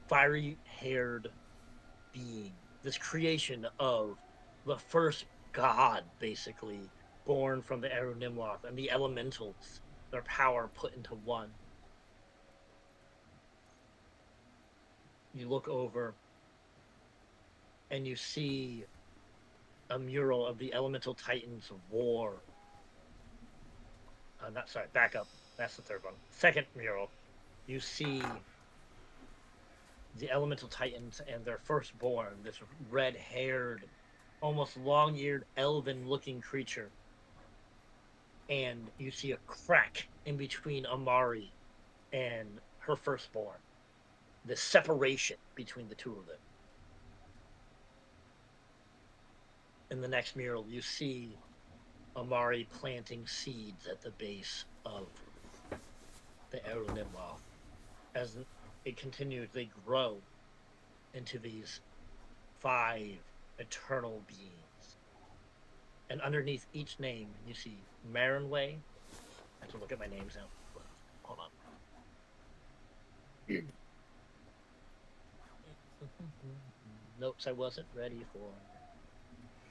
fiery-haired being, this creation of the first god, basically, born from the Eru Nimloth and the elementals, their power put into one. You look over and you see a mural of the elemental titans of war. Back up. That's the third one. Second mural, you see the elemental titans and their firstborn, this red-haired, almost long-eared, elven-looking creature. And you see a crack in between Amari and her firstborn. The separation between the two of them. In the next mural, you see Amari planting seeds at the base of the Eru Nimloth. As it continues, they grow into these 5 eternal beings. And underneath each name, you see Marinway. I have to look at my names now. Hold on. notes I wasn't ready for.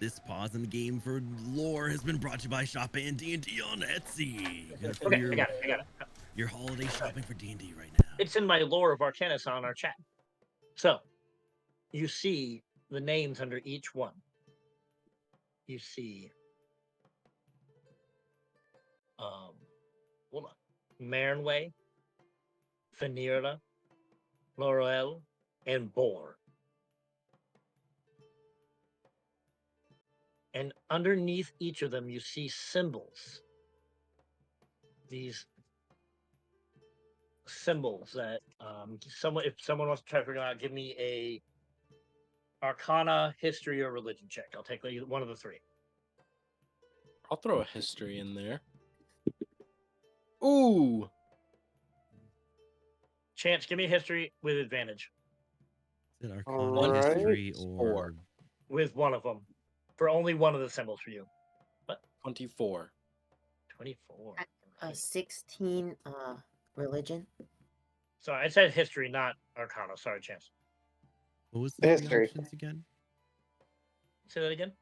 This pause in the game for lore has been brought to you by Shop and D&D on Etsy. Good for Okay, your, I got it. your holiday shopping for D&D right now. It's in my lore of Arcanus on our chat. So, you see the names under each one. You see, hold on, Marinway, Fanira, Laurel, and Boar. And underneath each of them, you see symbols. These symbols that if someone wants to try to figure out, give me a Arcana, History, or Religion check. I'll take one of the three. I'll throw a history in there. Ooh. Chance, give me a History with advantage. Is it Arcana, Alright. History, or... With one of them. For only one of the symbols for you. What? 24. 24. 16 religion. Sorry, I said History, not Arcana. Sorry, Chance. What was the three History. options again? Say that again.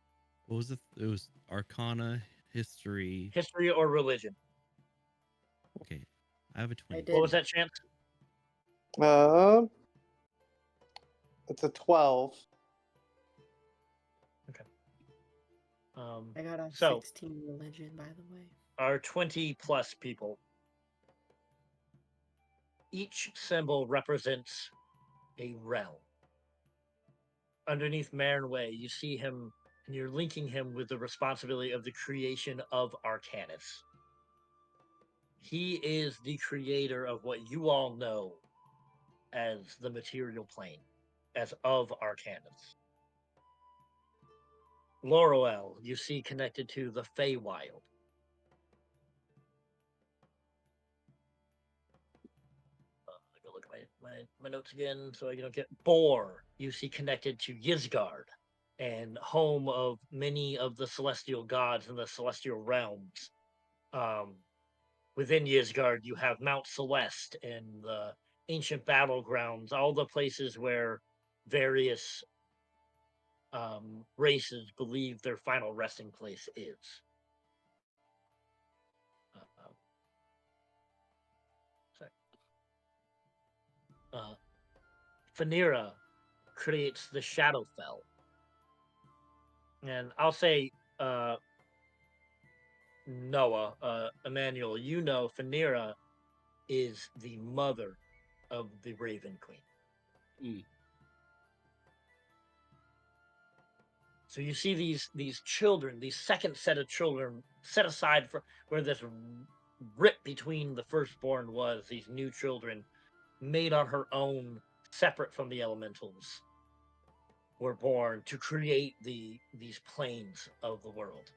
What was it? It was Arcana, History. History or Religion. Okay, I have a 20. did. What was that, Chance? It's a 12. Okay. I got a so 16 religion, by the way. our 20 plus people. Each symbol represents a realm. Underneath Marinway, you see him, and you're linking him with the responsibility of the creation of Arcanus. He is the creator of what you all know as the material plane, as of Arcanus. Laurel, you see connected to the Feywild. Look at my notes again so I don't get Boar. You see connected to Yizgard, and home of many of the celestial gods in the celestial realms. Within Yizgard, you have Mount Celeste and the ancient battlegrounds, all the places where various races believe their final resting place is. Fanira creates the Shadowfell. And I'll say, Noah, Emmanuel, you know Fanira is the mother of the Raven Queen. So you see these children, these second set of children set aside for where this rip between the firstborn was, these new children made on her own, separate from the elementals, were born to create these planes of the world.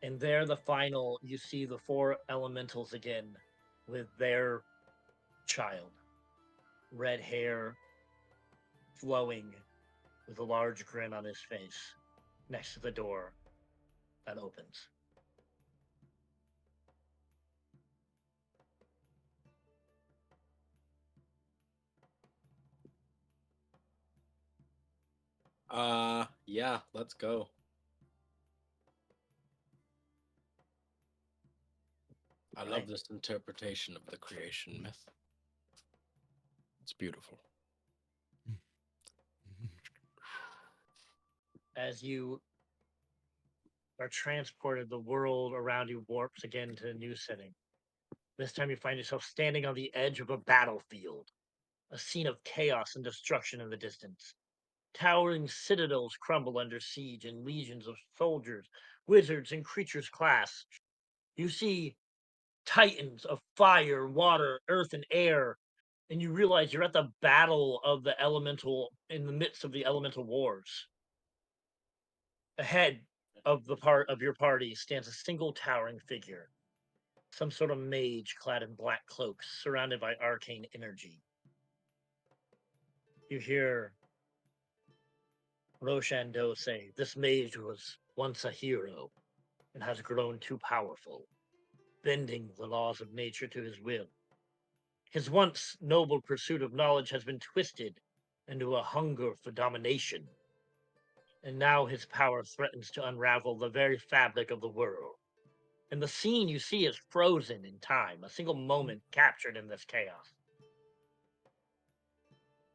And there, the final, you see the four elementals again with their child. Red hair, flowing, with a large grin on his face, next to the door that opens. Yeah, let's go. I love this interpretation of the creation myth. It's beautiful. As you are transported, the world around you warps again to a new setting. This time you find yourself standing on the edge of a battlefield, a scene of chaos and destruction in the distance. Towering citadels crumble under siege, and legions of soldiers, wizards, and creatures clash. You see titans of fire, water, earth, and air, and you realize you're at the battle of the elemental, in the midst of the elemental wars. Ahead of your party stands a single towering figure, some sort of mage clad in black cloaks, surrounded by arcane energy. You hear Roshando say, "This mage was once a hero and has grown too powerful, bending the laws of nature to his will. His once noble pursuit of knowledge has been twisted into a hunger for domination. And now his power threatens to unravel the very fabric of the world. And the scene you see is frozen in time, a single moment captured in this chaos.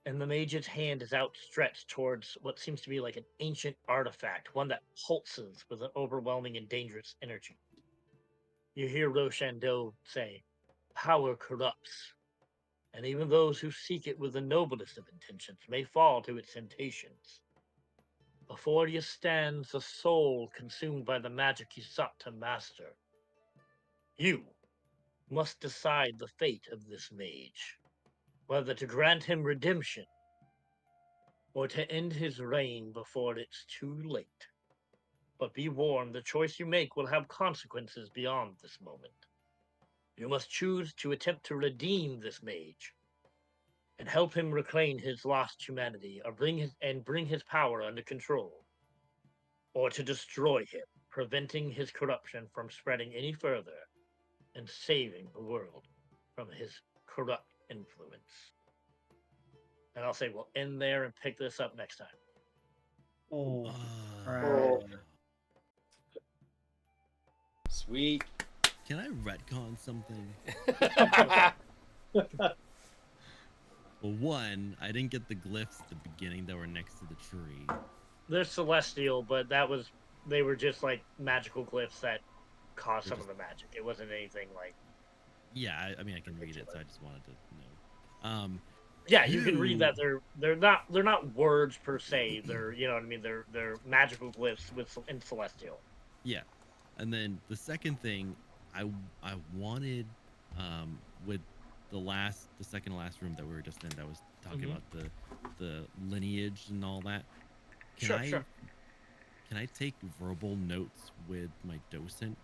And the mage's hand is outstretched towards what seems to be like an ancient artifact, one that pulses with an overwhelming and dangerous energy. You hear Roshando say, "Power corrupts, and even those who seek it with the noblest of intentions may fall to its temptations. Before you stands a soul consumed by the magic you sought to master. You must decide the fate of this mage, whether to grant him redemption or to end his reign before it's too late. But be warned, the choice you make will have consequences beyond this moment. You must choose to attempt to redeem this mage and help him reclaim his lost humanity, or bring his power under control, or to destroy him, preventing his corruption from spreading any further and saving the world from his corrupt influence." And I'll say we'll end there and pick this up next time. Oh, Oh. Sweet. Can I retcon something? Well, one, I didn't get the glyphs at the beginning that were next to the tree. They're celestial, but they were just like magical glyphs that caused some of the magic. It wasn't anything like. Yeah, I mean I can read it, so I just wanted to know. Yeah, you can read that. They're not words per se. They're, you know what I mean. They're magical glyphs in celestial. Yeah, and then the second thing, I wanted with the second to last room that we were just in, that was talking about the lineage and all that. Can I take verbal notes with my docent?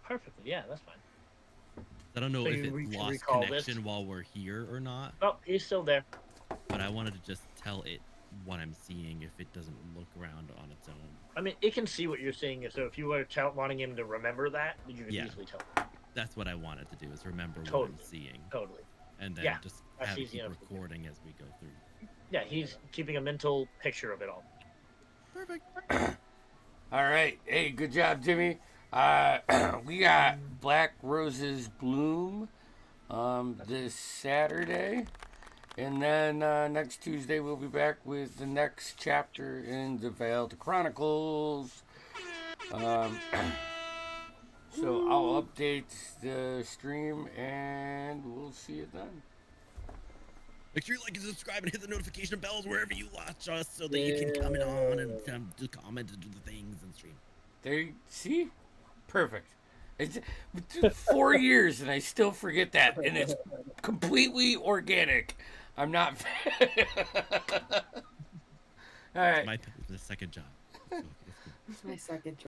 Perfectly, yeah, that's fine. I don't know So if it lost connection while we're here or not. Oh, he's still there. But I wanted to just tell it what I'm seeing if it doesn't look around on its own. I mean, it can see what you're seeing, so if you were wanting him to remember that, you could easily tell him. That's what I wanted to do, is remember what I'm seeing. Totally. And then just have it keep recording as we go through. Yeah, he's keeping a mental picture of it all. Perfect. All right. Hey, good job, Jimmy. We got Black Roses Bloom this Saturday. And then next Tuesday we'll be back with the next chapter in the Veiled Chronicles. So I'll update the stream and we'll see you then. Make sure you like and subscribe and hit the notification bells wherever you watch us so that you can comment on and do comment and do the things and stream. There you see? Perfect. It's 4 years and I still forget that, and it's completely organic. I'm not. All right. My second job. So My second